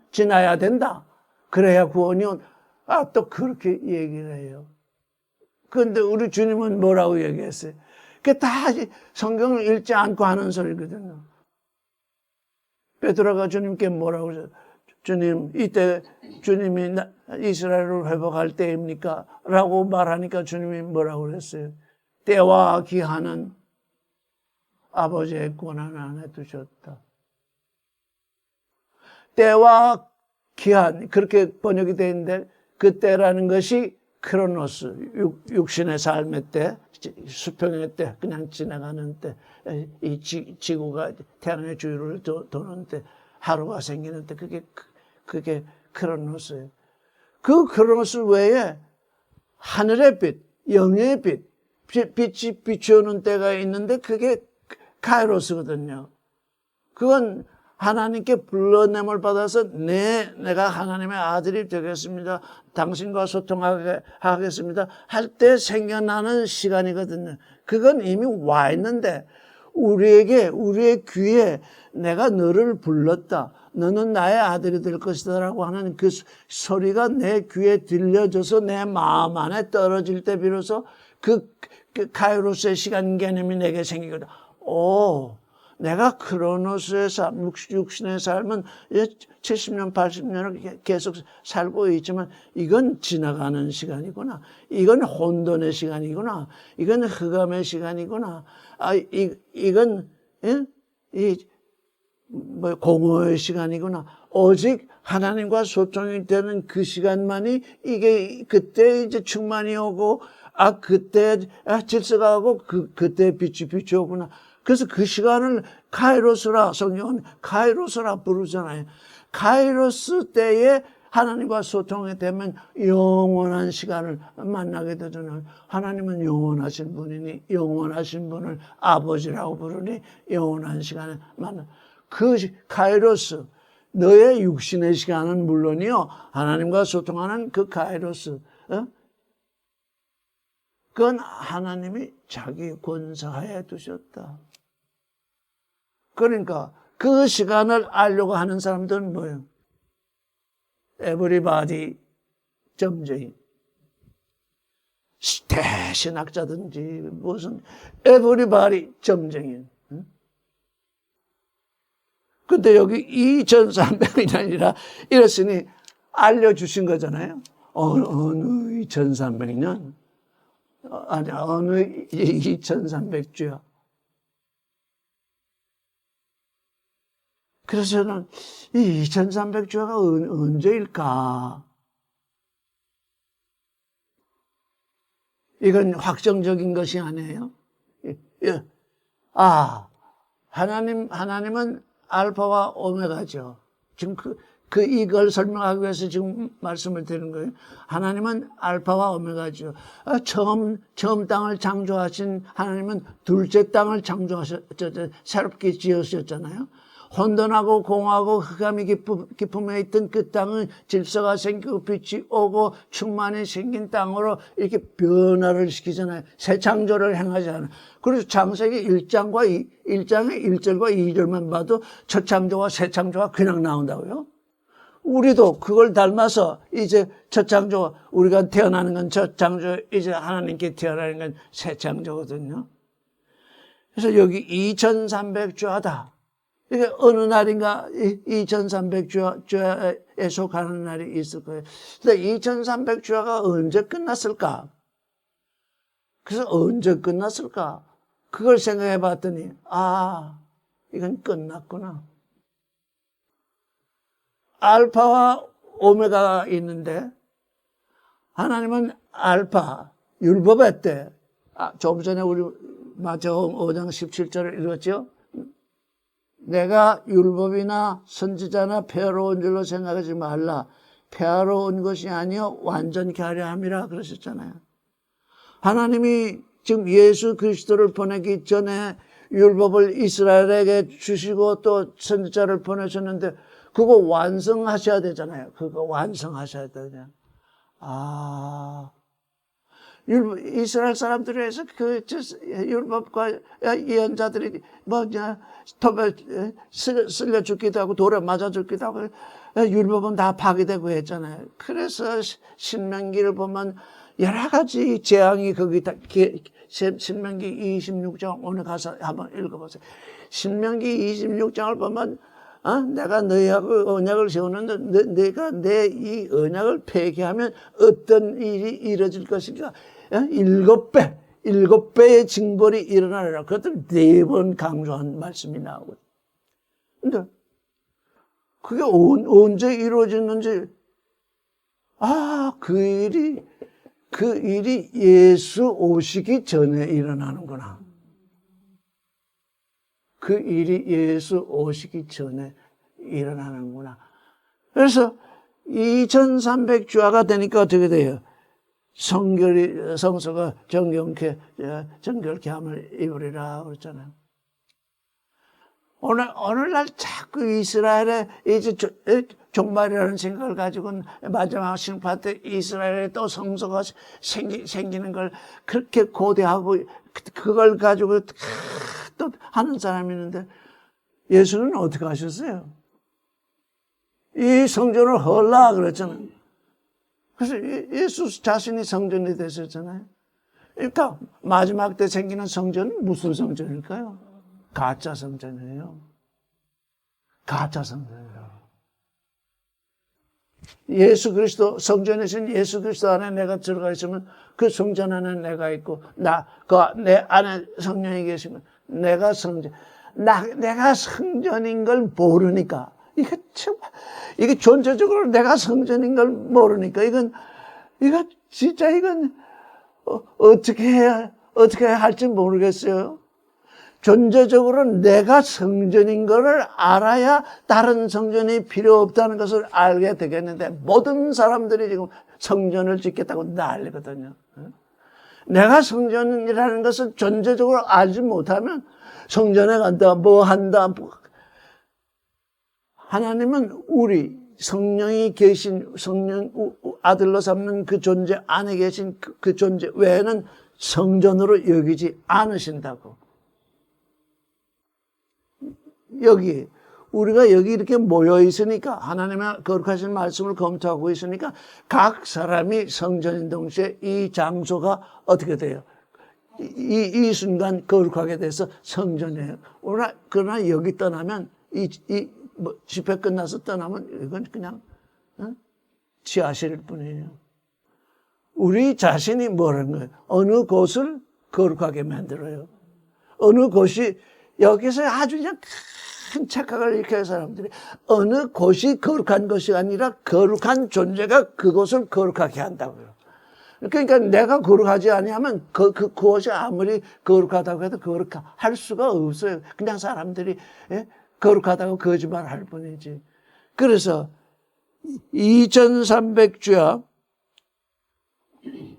지나야 된다. 그래야 구원이 또 그렇게 얘기를 해요. 그런데 우리 주님은 뭐라고 얘기했어요? 그게 다 성경을 읽지 않고 하는 소리거든요. 베드로가 주님께 뭐라고 그러죠? 주님, 이때 주님이 이스라엘을 회복할 때입니까? 라고 말하니까 주님이 뭐라고 그랬어요? 때와 기한은 아버지의 권한 안에 두셨다. 때와 기한, 그렇게 번역이 되어 있는데 그 때라는 것이 크로노스, 육신의 삶의 때, 수평의 때, 그냥 지나가는 때, 이 지구가 태양의 주위를 도는 때, 하루가 생기는 때, 그게 크로노스예요. 그 크로노스 외에 하늘의 빛, 영의 빛, 빛이 비추는 때가 있는데 그게 카이로스거든요. 그건 하나님께 불러냄을 받아서 내가 하나님의 아들이 되겠습니다. 당신과 소통하게 하겠습니다. 할 때 생겨나는 시간이거든요. 그건 이미 와 있는데 우리의 귀에 내가 너를 불렀다. 너는 나의 아들이 될 것이다 라고 하는 그 소리가 내 귀에 들려져서 내 마음 안에 떨어질 때 비로소 그 카이로스의 시간 개념이 내게 생기거든. 내가 크로노스의 삶, 육신의 삶은 70년, 80년을 계속 살고 있지만 이건 지나가는 시간이구나. 이건 혼돈의 시간이구나. 이건 흑암의 시간이구나. 이건 공허의 시간이구나. 오직 하나님과 소통이 되는 그 시간만이 이게 그때 이제 충만이 오고 그때 질서가 오고 그때 빛이 비추오구나. 그래서 그 시간을 카이로스라, 성경은 카이로스라 부르잖아요. 카이로스 때에 하나님과 소통이 되면 영원한 시간을 만나게 되잖아요. 하나님은 영원하신 분이니 영원하신 분을 아버지라고 부르니 영원한 시간을 만나. 그 카이로스, 너의 육신의 시간은 물론이요, 하나님과 소통하는 그 카이로스, 그건 하나님이 자기 권사하에 두셨다. 그러니까 그 시간을 알려고 하는 사람들은 뭐예요? 에브리바디 점쟁이, 대신학자든지 무슨 에브리바디 점쟁이. 근데 여기 2300년이 아니라 이랬으니 알려주신 거잖아요. 어느 2300년? 아니, 어느 2300주야. 그래서 저는 이 2300주야가 언제일까? 이건 확정적인 것이 아니에요. 하나님은 알파와 오메가죠. 지금 이걸 설명하기 위해서 지금 말씀을 드리는 거예요. 하나님은 알파와 오메가죠. 처음 땅을 창조하신 하나님은 둘째 땅을 창조하셨죠. 새롭게 지으셨잖아요. 혼돈하고 공하고 흑암이 깊음에 있던 그 땅은 질서가 생기고 빛이 오고 충만이 생긴 땅으로 이렇게 변화를 시키잖아요. 새 창조를 행하잖아요. 그래서 창세기 1장의 1절과 2절만 봐도 첫 창조와 새 창조가 그냥 나온다고요. 우리도 그걸 닮아서 이제 첫 창조, 우리가 태어나는 건 첫 창조, 이제 하나님께 태어나는 건 새 창조거든요. 그래서 여기 2300주하다. 이게 어느 날인가 2300주야에 속하는 날이 있을 거예요. 근데 2300주야가 언제 끝났을까? 그래서 언제 끝났을까? 그걸 생각해 봤더니, 이건 끝났구나. 알파와 오메가가 있는데, 하나님은 알파, 율법의 때, 좀 전에 우리 마태복음 5장 17절을 읽었죠? 내가 율법이나 선지자나 폐하러 온 줄로 생각하지 말라. 폐하러 온 것이 아니요 완전케 하려 함이라 그러셨잖아요. 하나님이 지금 예수 그리스도를 보내기 전에 율법을 이스라엘에게 주시고 또 선지자를 보내셨는데 그거 완성하셔야 되잖아요. 그거 완성하셔야 되잖아요. 이스라엘 사람들에 의해서 율법과 예언자들이 톱에 쓸려 죽기도 하고 돌에 맞아 죽기도 하고 율법은 다 파괴되고 했잖아요. 그래서 신명기를 보면 여러 가지 재앙이 거기다, 신명기 26장 오늘 가서 한번 읽어보세요. 신명기 26장을 보면 내가 너희하고 언약을 세우는데 내가 내 이 언약을 폐기하면 어떤 일이 이루어질 것인가? 7배의 징벌이 일어나리라. 그것들 4번 강조한 말씀이 나오고. 근데 그게 언제 이루어졌는지, 그 일이 예수 오시기 전에 일어나는구나. 그 일이 예수 오시기 전에 일어나는구나. 그래서 2300주야가 되니까 어떻게 돼요? 성서가 정결케 함을 입으리라 그랬잖아요. 오늘날 자꾸 이스라엘의 이제 종말이라는 생각을 가지고 마지막 심판 때 이스라엘에 또 성소가 생기는 걸 그렇게 고대하고 그걸 가지고 또 하는 사람이 있는데 예수는 어떻게 하셨어요? 이 성전을 헐라 그랬잖아요. 그래서 예수 자신이 성전이 되셨잖아요. 그러니까 마지막 때 생기는 성전은 무슨 성전일까요? 가짜 성전이에요. 가짜 성전이에요. 예수 그리스도, 성전이신 예수 그리스도 안에 내가 들어가 있으면 그 성전 안에 내가 있고, 내 안에 성령이 계시면 내가 성전, 내가 성전인 걸 모르니까, 이게 존재적으로 내가 성전인 걸 모르니까, 이거 진짜 어떻게 해야 할지 모르겠어요. 존재적으로 내가 성전인 것을 알아야 다른 성전이 필요 없다는 것을 알게 되겠는데, 모든 사람들이 지금 성전을 짓겠다고 난리거든요. 내가 성전이라는 것을 존재적으로 알지 못하면 성전에 간다, 뭐 한다. 하나님은 우리 성령이 계신, 성령 아들로 삼는 그 존재 안에 계신 그 존재 외에는 성전으로 여기지 않으신다고. 우리가 여기 이렇게 모여 있으니까, 하나님의 거룩하신 말씀을 검토하고 있으니까, 각 사람이 성전인 동시에 이 장소가 어떻게 돼요? 이 순간 거룩하게 돼서 성전이에요. 그러나 여기 떠나면, 집회 끝나서 떠나면, 이건 그냥, 지하실 뿐이에요. 우리 자신이 뭐라는 거예요? 어느 곳을 거룩하게 만들어요. 어느 곳이, 여기서 아주 그냥 큰 착각을 일으켜요, 사람들이. 어느 곳이 거룩한 것이 아니라 거룩한 존재가 그곳을 거룩하게 한다고요. 그러니까 내가 거룩하지 아니하면 그곳이 아무리 거룩하다고 해도 거룩할 수가 없어요. 그냥 사람들이 거룩하다고 거짓말 할 뿐이지. 그래서 2300주야,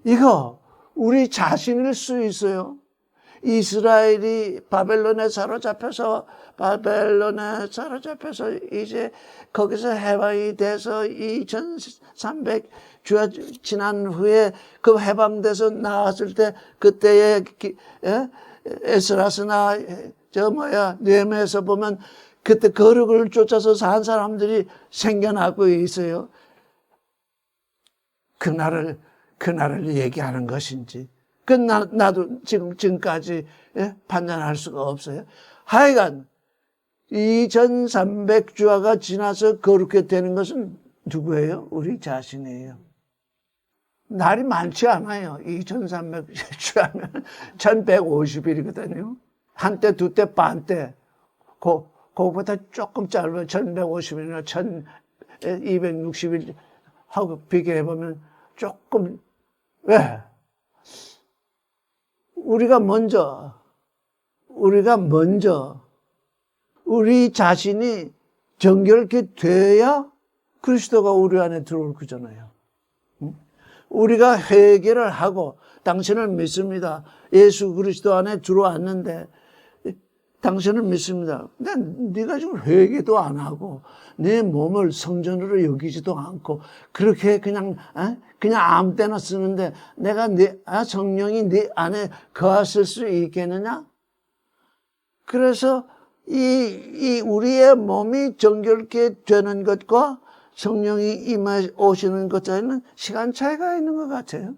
이거 우리 자신일 수 있어요. 이스라엘이 바벨론에 사로잡혀서 이제 거기서 해방이 돼서 2300주가 지난 후에 그 해방돼서 나왔을 때, 그때의 에스라스나 느헤미야에서 보면 그때 거룩을 쫓아서 산 사람들이 생겨나고 있어요. 그날을 얘기하는 것인지, 나도 지금까지 판단할 수가 없어요. 하여간 2300주화가 지나서 거룩게 되는 것은 누구예요? 우리 자신이에요. 날이 많지 않아요. 2300주하면 1150일이거든요. 한때, 두때, 반때. 그거보다 조금 짧은 1150일이나 1260일 하고 비교해보면 조금, 왜? 우리가 먼저 우리 자신이 정결케 돼야 그리스도가 우리 안에 들어올 거잖아요. 우리가 회개를 하고, 당신을 믿습니다. 예수 그리스도 안에 들어왔는데 당신을 믿습니다. 근데 네가 지금 회개도 안 하고 내 몸을 성전으로 여기지도 않고 그렇게 그냥 아무 때나 쓰는데 내가 성령이 네 안에 거하실 수 있겠느냐? 그래서 이 우리의 몸이 정결케 되는 것과 성령이 임해 오시는 것 사이는 시간 차이가 있는 것 같아요.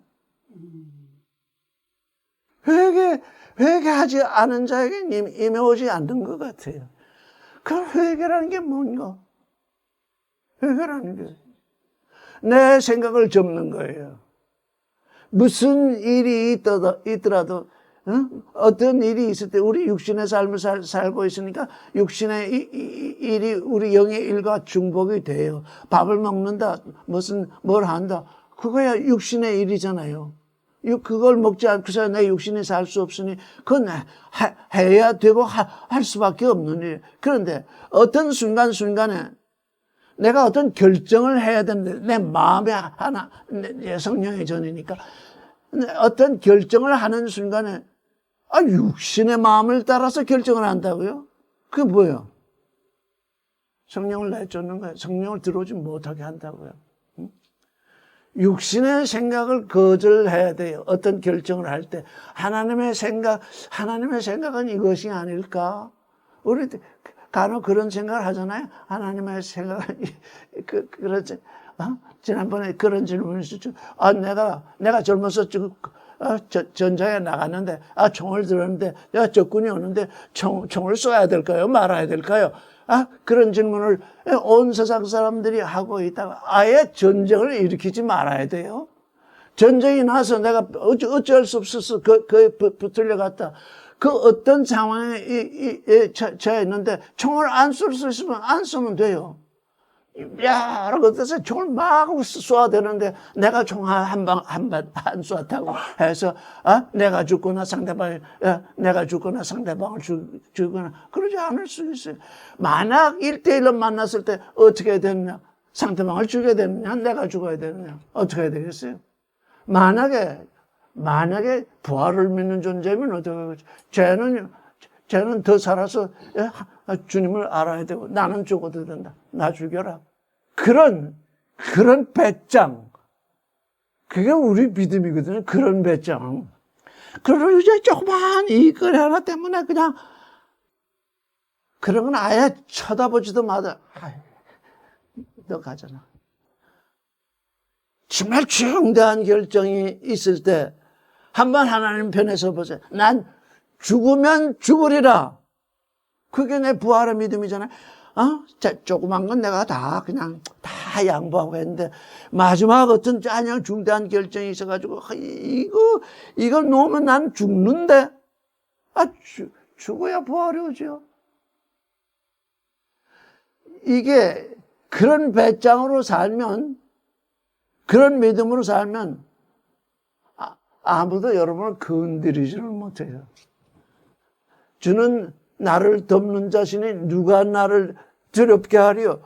회개하지 않은 자에게 임해 오지 않는 것 같아요. 그 회개라는 게 뭔가? 회개라는 게 내 생각을 접는 거예요. 무슨 일이 있더라도 어떤 일이 있을 때 우리 육신의 삶을 살고 있으니까 육신의 일이 우리 영의 일과 중복이 돼요. 밥을 먹는다, 뭘 한다. 그거야 육신의 일이잖아요. 그걸 먹지 않고서 내 육신이 살 수 없으니 그건 해야 되고 할 수밖에 없는 일. 그런데 어떤 순간순간에 내가 어떤 결정을 해야 되는데 내 마음에 내 성령의 전이니까 어떤 결정을 하는 순간에 육신의 마음을 따라서 결정을 한다고요? 그게 뭐예요? 성령을 내쫓는 거예요. 성령을 들어오지 못하게 한다고요. 육신의 생각을 거절해야 돼요. 어떤 결정을 할 때. 하나님의 생각은 이것이 아닐까? 우리 간혹 그런 생각을 하잖아요. 하나님의 생각을, 그렇지. 지난번에 그런 질문을 했죠. 내가 젊어서 지금, 전장에 나갔는데, 총을 들었는데, 적군이 오는데, 총을 쏘아야 될까요? 말아야 될까요? 그런 질문을 온 세상 사람들이 하고 있다가 아예 전쟁을 일으키지 말아야 돼요. 전쟁이 나서 내가 어쩔 수 없어서 붙들려 갔다. 그 어떤 상황에 처해 있는데 총을 안 쏠 수 있으면 안 쏘면 돼요. 야, 그래서 총을 막 쏘아야 되는데 내가 총 한 방 안 쏘았다고 해서 내가 죽거나 상대방을 죽거나 그러지 않을 수 있어요. 만약 1대1로 만났을 때 어떻게 해야 되느냐? 상대방을 죽여야 되느냐? 내가 죽어야 되느냐? 어떻게 해야 되겠어요? 만약에 부활을 믿는 존재면 어떻게 하겠죠? 쟤는 더 살아서 주님을 알아야 되고 나는 죽어도 된다. 나 죽여라. 그런 배짱. 그게 우리 믿음이거든요. 그런 배짱. 그러고 이제 조그만 이걸 하나 때문에 그냥 그런 건 아예 쳐다보지도 마다. 너 가잖아. 정말 중대한 결정이 있을 때 한번 하나님 편에서 보세요. 난 죽으면 죽으리라. 그게 내 부활의 믿음이잖아요. 조그만 건 내가 그냥 다 양보하고 했는데 마지막 어떤 짜냥 중대한 결정이 있어가지고 이걸 놓으면 난 죽는데 죽어야 부활이 오죠. 이게 그런 배짱으로 살면 그런 믿음으로 살면 아무도 여러분을 건드리지를 못해요. 주는 나를 덮는 자신이 누가 나를 두렵게 하리요.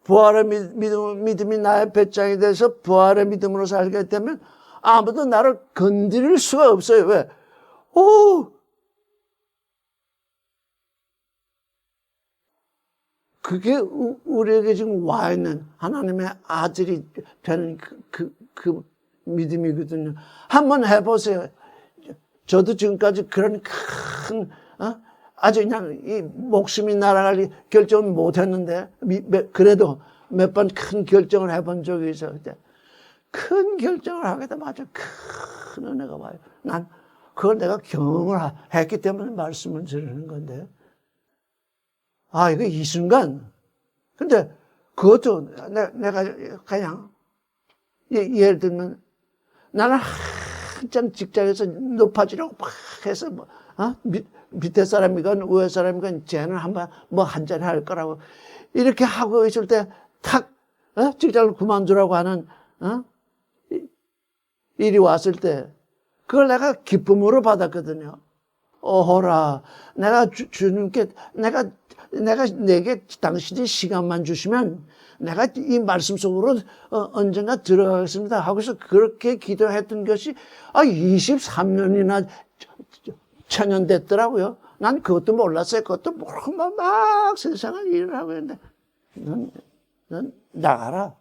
부활의 믿음이 나의 배짱이 돼서 부활의 믿음으로 살게 되면 아무도 나를 건드릴 수가 없어요. 왜? 그게 우리에게 지금 와 있는 하나님의 아들이 되는 그 믿음이거든요. 한번 해보세요. 저도 지금까지 그런 아주 그냥 이 목숨이 날아갈 결정은 못 했는데, 그래도 몇 번 큰 결정을 해본 적이 있어요. 큰 결정을 하게 되면 아주 큰 은혜가 와요. 난 그걸 내가 경험을 했기 때문에 말씀을 드리는 건데. 이거 이 순간. 근데 그것도 내가 그냥, 예를 들면 나는 한참 직장에서 높아지려고 막 해서 밑에 사람이건 위에 사람이건 쟤는 한번 한 자리 할 거라고 이렇게 하고 있을 때 탁 직장을 그만두라고 하는 일이 왔을 때 그걸 내가 기쁨으로 받았거든요. 오호라, 내가 주님께 내게 당신이 시간만 주시면 내가 이 말씀 속으로 언젠가 들어가겠습니다 하고서 그렇게 기도했던 것이 23년이나 천연됐더라고요. 난 그것도 몰랐어요. 그것도 모르고 막 세상을 일을 하고 있는데 넌 나가라.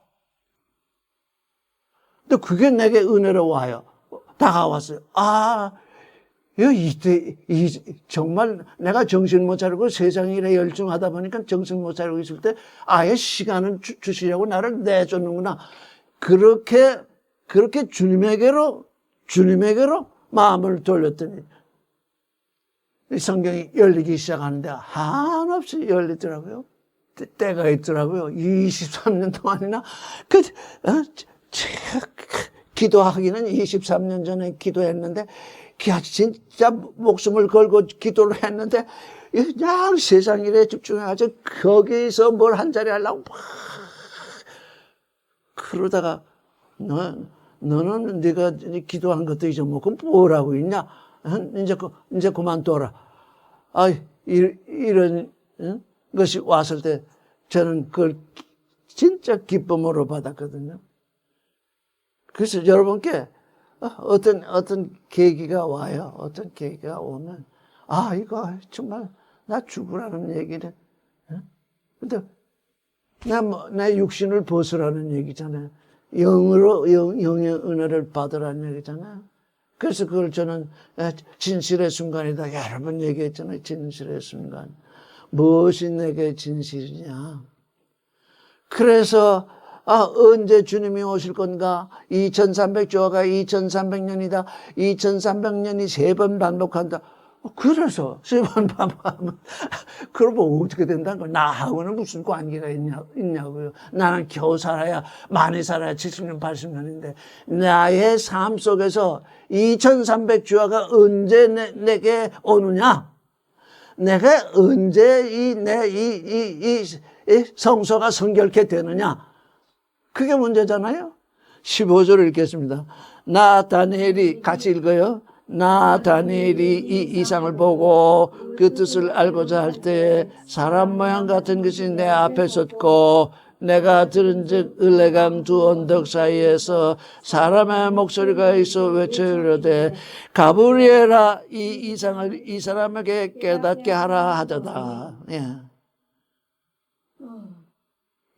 근데 그게 내게 은혜로 와요. 다가왔어요. 정말 내가 정신 못 차리고 세상 일에 열중하다 보니까 정신 못 차리고 있을 때 아예 시간을 주시려고 나를 내줬는구나. 그렇게 주님에게로 마음을 돌렸더니 성경이 열리기 시작하는데 한없이 열리더라고요. 때가 있더라고요. 23년 동안이나 기도하기는 23년 전에 기도했는데 진짜 목숨을 걸고 기도를 했는데 그냥 세상 일에 집중해가지고 거기서 뭘 한 자리 하려고 막 그러다가 너는 네가 기도한 것도 잊어먹고 뭘 하고 있냐? 이제 그만둬라. 이런 것이 왔을 때 저는 그걸 진짜 기쁨으로 받았거든요. 그래서 여러분께 어떤 계기가 와요. 어떤 계기가 오면 이거 정말 나 죽으라는 얘기네. 근데 내 육신을 벗으라는 얘기잖아요. 영의 은혜를 받으라는 얘기잖아요. 그래서 그걸 저는 진실의 순간이다. 여러 번 얘기했잖아요. 진실의 순간. 무엇이 내게 진실이냐. 그래서 언제 주님이 오실 건가? 2300조가 2300년이다. 2300년이 3번 반복한다. 그래서 3번 반복하면 그러면 어떻게 된다는 거야? 나하고는 무슨 관계가 있냐고요. 나는 겨우 살아야 많이 살아야 70년 80년인데 나의 삶 속에서 2300조가 언제 내게 오느냐? 내가 언제 이 성소가 성결케 되느냐? 그게 문제잖아요. 15절을 읽겠습니다. 나 다니엘이 같이 읽어요. 나 다니엘이 이 이상을 보고 그 뜻을 알고자 할 때 사람 모양 같은 것이 내 앞에 섰고 내가 들은즉 을레강 두 언덕 사이에서 사람의 목소리가 있어 외쳐 이르되 가브리엘아 이 이상을 이 사람에게 깨닫게 하라 하더다. 예.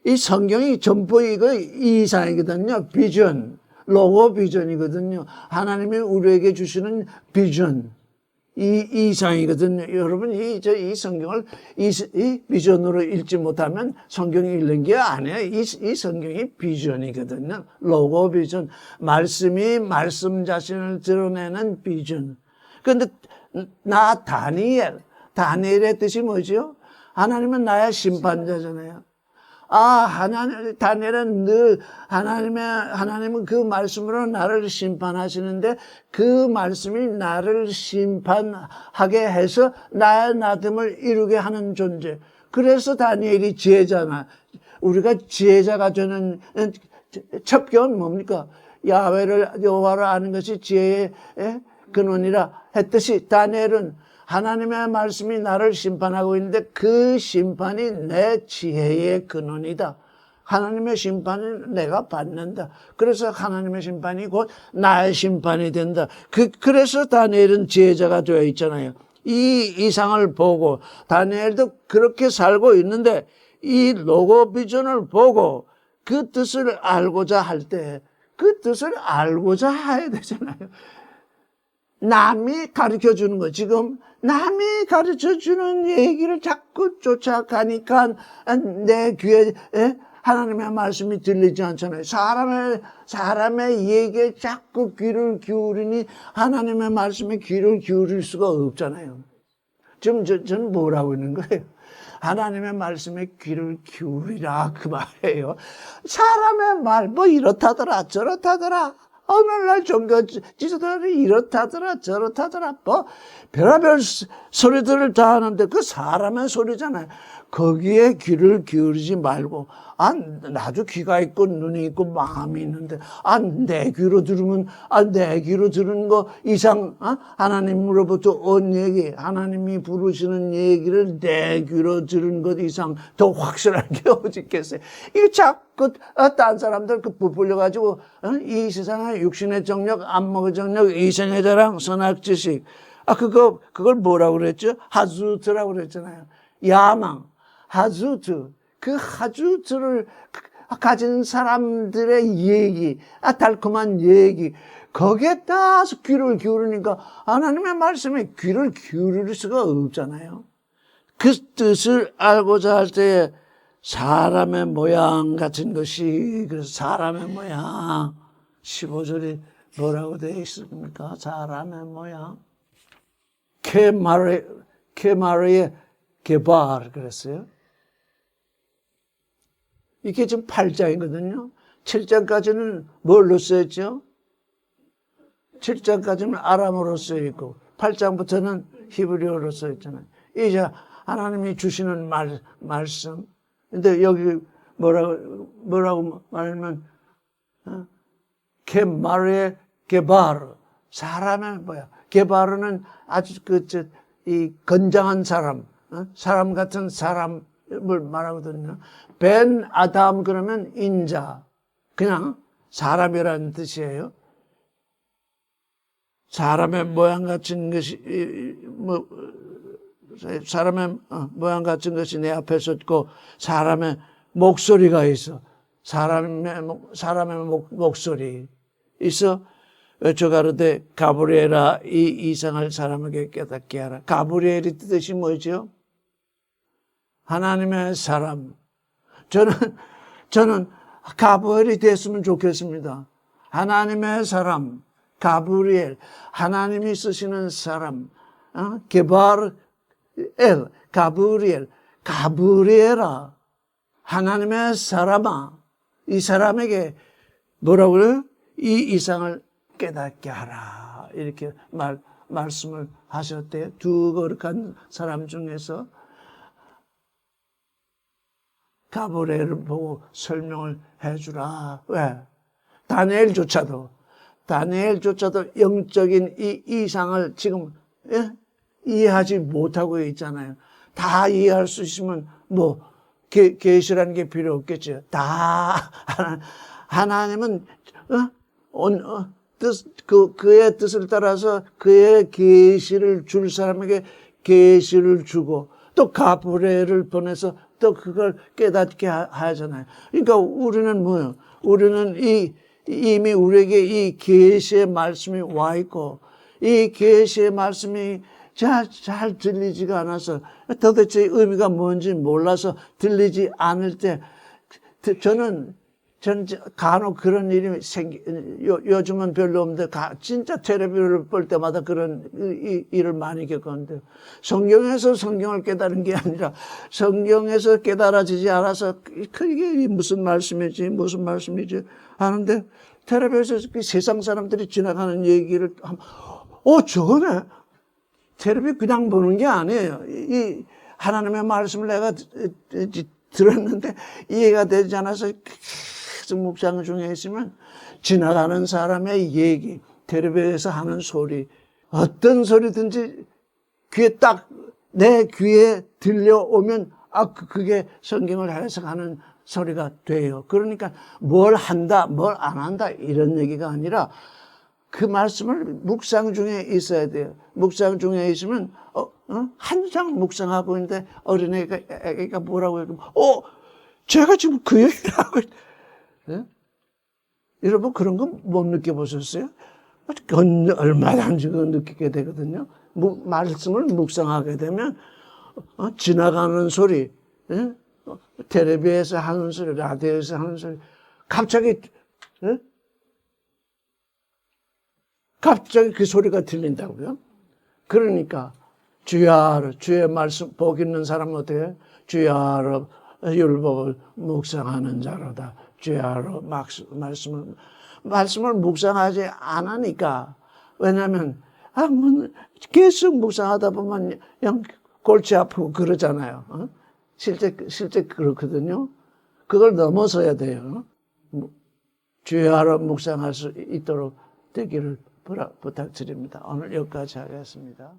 이 성경이 전부 이거 이상이거든요. 비전, 로고 비전이거든요. 하나님이 우리에게 주시는 비전, 이 이상이거든요. 여러분 이 성경을 이 비전으로 읽지 못하면 성경이 읽는 게 아니에요. 이 성경이 비전이거든요. 로고 비전, 말씀이 말씀 자신을 드러내는 비전. 그런데 나 다니엘의 뜻이 뭐죠? 하나님은 나의 심판자잖아요. 다니엘은 늘 하나님은 그 말씀으로 나를 심판하시는데 그 말씀이 나를 심판하게 해서 나의 나됨을 이루게 하는 존재. 그래서 다니엘이 지혜자나, 우리가 지혜자가 되는 첩경은 뭡니까? 여호와를 아는 것이 지혜의 근원이라 했듯이 다니엘은 하나님의 말씀이 나를 심판하고 있는데 그 심판이 내 지혜의 근원이다. 하나님의 심판을 내가 받는다. 그래서 하나님의 심판이 곧 나의 심판이 된다. 그래서 다니엘은 지혜자가 되어 있잖아요. 이 이상을 보고 다니엘도 그렇게 살고 있는데 이 로고 비전을 보고 그 뜻을 알고자 할 때 그 뜻을 알고자 해야 되잖아요. 남이 가르쳐 주는 거. 지금 남이 가르쳐 주는 얘기를 자꾸 쫓아가니까 내 귀에 하나님의 말씀이 들리지 않잖아요. 사람의 얘기에 자꾸 귀를 기울이니 하나님의 말씀에 귀를 기울일 수가 없잖아요. 지금 저는 뭐라고 있는 거예요? 하나님의 말씀에 귀를 기울이라 그 말이에요. 사람의 말 뭐 이렇다더라 저렇다더라. 오늘날 종교 지도자들이 이렇다더라 저렇다더라 뭐 별의별 소리들을 다 하는데 그 사람의 소리잖아요. 거기에 귀를 기울이지 말고 나도 귀가 있고 눈이 있고 마음이 있는데 내 귀로 들으면 내 귀로 들은 거 이상 하나님으로부터 온 얘기 하나님이 부르시는 얘기를 내 귀로 들은 것 이상 더 확실한 게 어디 있겠어요. 이거 자꾸 딴 사람들 부풀려가지고 이 세상의 육신의 정력 안목의 정력 이생의 자랑 선악지식 그걸 뭐라고 그랬죠? 하주트라고 그랬잖아요. 야망 하주트, 그 하주트를 가진 사람들의 얘기, 달콤한 얘기, 거기에 따라서 귀를 기울이니까 하나님의 말씀에 귀를 기울일 수가 없잖아요. 그 뜻을 알고자 할 때 사람의 모양 같은 것이, 그래서 사람의 모양, 15절이 뭐라고 되어 있습니까? 사람의 모양. 케마르의 게발, 그랬어요. 이게 지금 8장이거든요. 7장까지는 뭘로 쓰였죠? 7장까지는 아람어로 쓰여있고 8장부터는 히브리어로 쓰여있잖아요. 이제 하나님이 주시는 말씀. 근데 여기 뭐라고 말하면 게마르의 게바르. 사람의 뭐야? 게바르는 아주 이 건장한 사람, 사람 같은 사람을 말하거든요. 벤 아담 그러면 인자, 그냥 사람이라는 뜻이에요. 사람의 모양 같은 것이 사람의 모양 같은 것이 내 앞에 섰고 사람의 목소리가 있어. 사람의 목소리 있어. 외쳐가르되 가브리엘아 이 이상을 사람에게 깨닫게 하라. 가브리엘이 뜻이 뭐죠? 하나님의 사람. 저는 가브리엘이 됐으면 좋겠습니다. 하나님의 사람, 가브리엘, 하나님이 쓰시는 사람, 게바르엘, 가브리엘, 가브리엘아, 하나님의 사람아, 이 사람에게 뭐라고요? 이 이상을 깨닫게 하라. 이렇게 말씀을 하셨대요. 두 거룩한 사람 중에서 가브리엘을 보고 설명을 해주라. 왜? 다니엘조차도 영적인 이 이상을 지금 이해하지 못하고 있잖아요. 다 이해할 수 있으면 뭐 계시라는 게 필요 없겠죠. 다 하나님은 그의 뜻을 따라서 그의 계시를 줄 사람에게 계시를 주고 또 가브리엘을 보내서 또 그걸 깨닫게 하잖아요. 그러니까 우리는 뭐예요? 우리는 이미 우리에게 이 계시의 말씀이 와 있고 이 계시의 말씀이 잘 들리지가 않아서 도대체 의미가 뭔지 몰라서 들리지 않을 때 저는 간혹 그런 일이 요즘은 별로 없는데 진짜 텔레비를 볼 때마다 그런 일을 많이 겪었는데 성경에서 성경을 깨달은 게 아니라 성경에서 깨달아지지 않아서 이게 무슨 말씀이지 하는데 텔레비에서 세상 사람들이 지나가는 얘기를 저거네. 텔레비 그냥 보는 게 아니에요. 이 하나님의 말씀을 내가 들었는데 이해가 되지 않아서 계속 묵상 중에 있으면 지나가는 사람의 얘기, 텔레비에서 하는 소리, 어떤 소리든지 내 귀에 들려오면 그게 성경을 해석하는 소리가 돼요. 그러니까 뭘 한다, 뭘 안 한다 이런 얘기가 아니라 그 말씀을 묵상 중에 있어야 돼요. 묵상 중에 있으면 한창 묵상하고 있는데 어린애가 뭐라고 해요? 제가 지금 그 얘기를 하고 네? 여러분 그런 거 못 느껴보셨어요? 얼마든지 느끼게 되거든요. 말씀을 묵상하게 되면 지나가는 소리, 텔레비에서 하는 소리, 라디오에서 하는 소리 갑자기 그 소리가 들린다고요? 그러니까 주야로 주의 말씀 복 있는 사람은 어때요? 주야로 율법을 묵상하는 자로다. 주야로 말씀을 묵상하지 않으니까 왜냐하면 계속 묵상하다 보면 골치 아프고 그러잖아요. 실제 그렇거든요. 그걸 넘어서야 돼요. 주야로 묵상할 수 있도록 되기를 부탁드립니다. 오늘 여기까지 하겠습니다.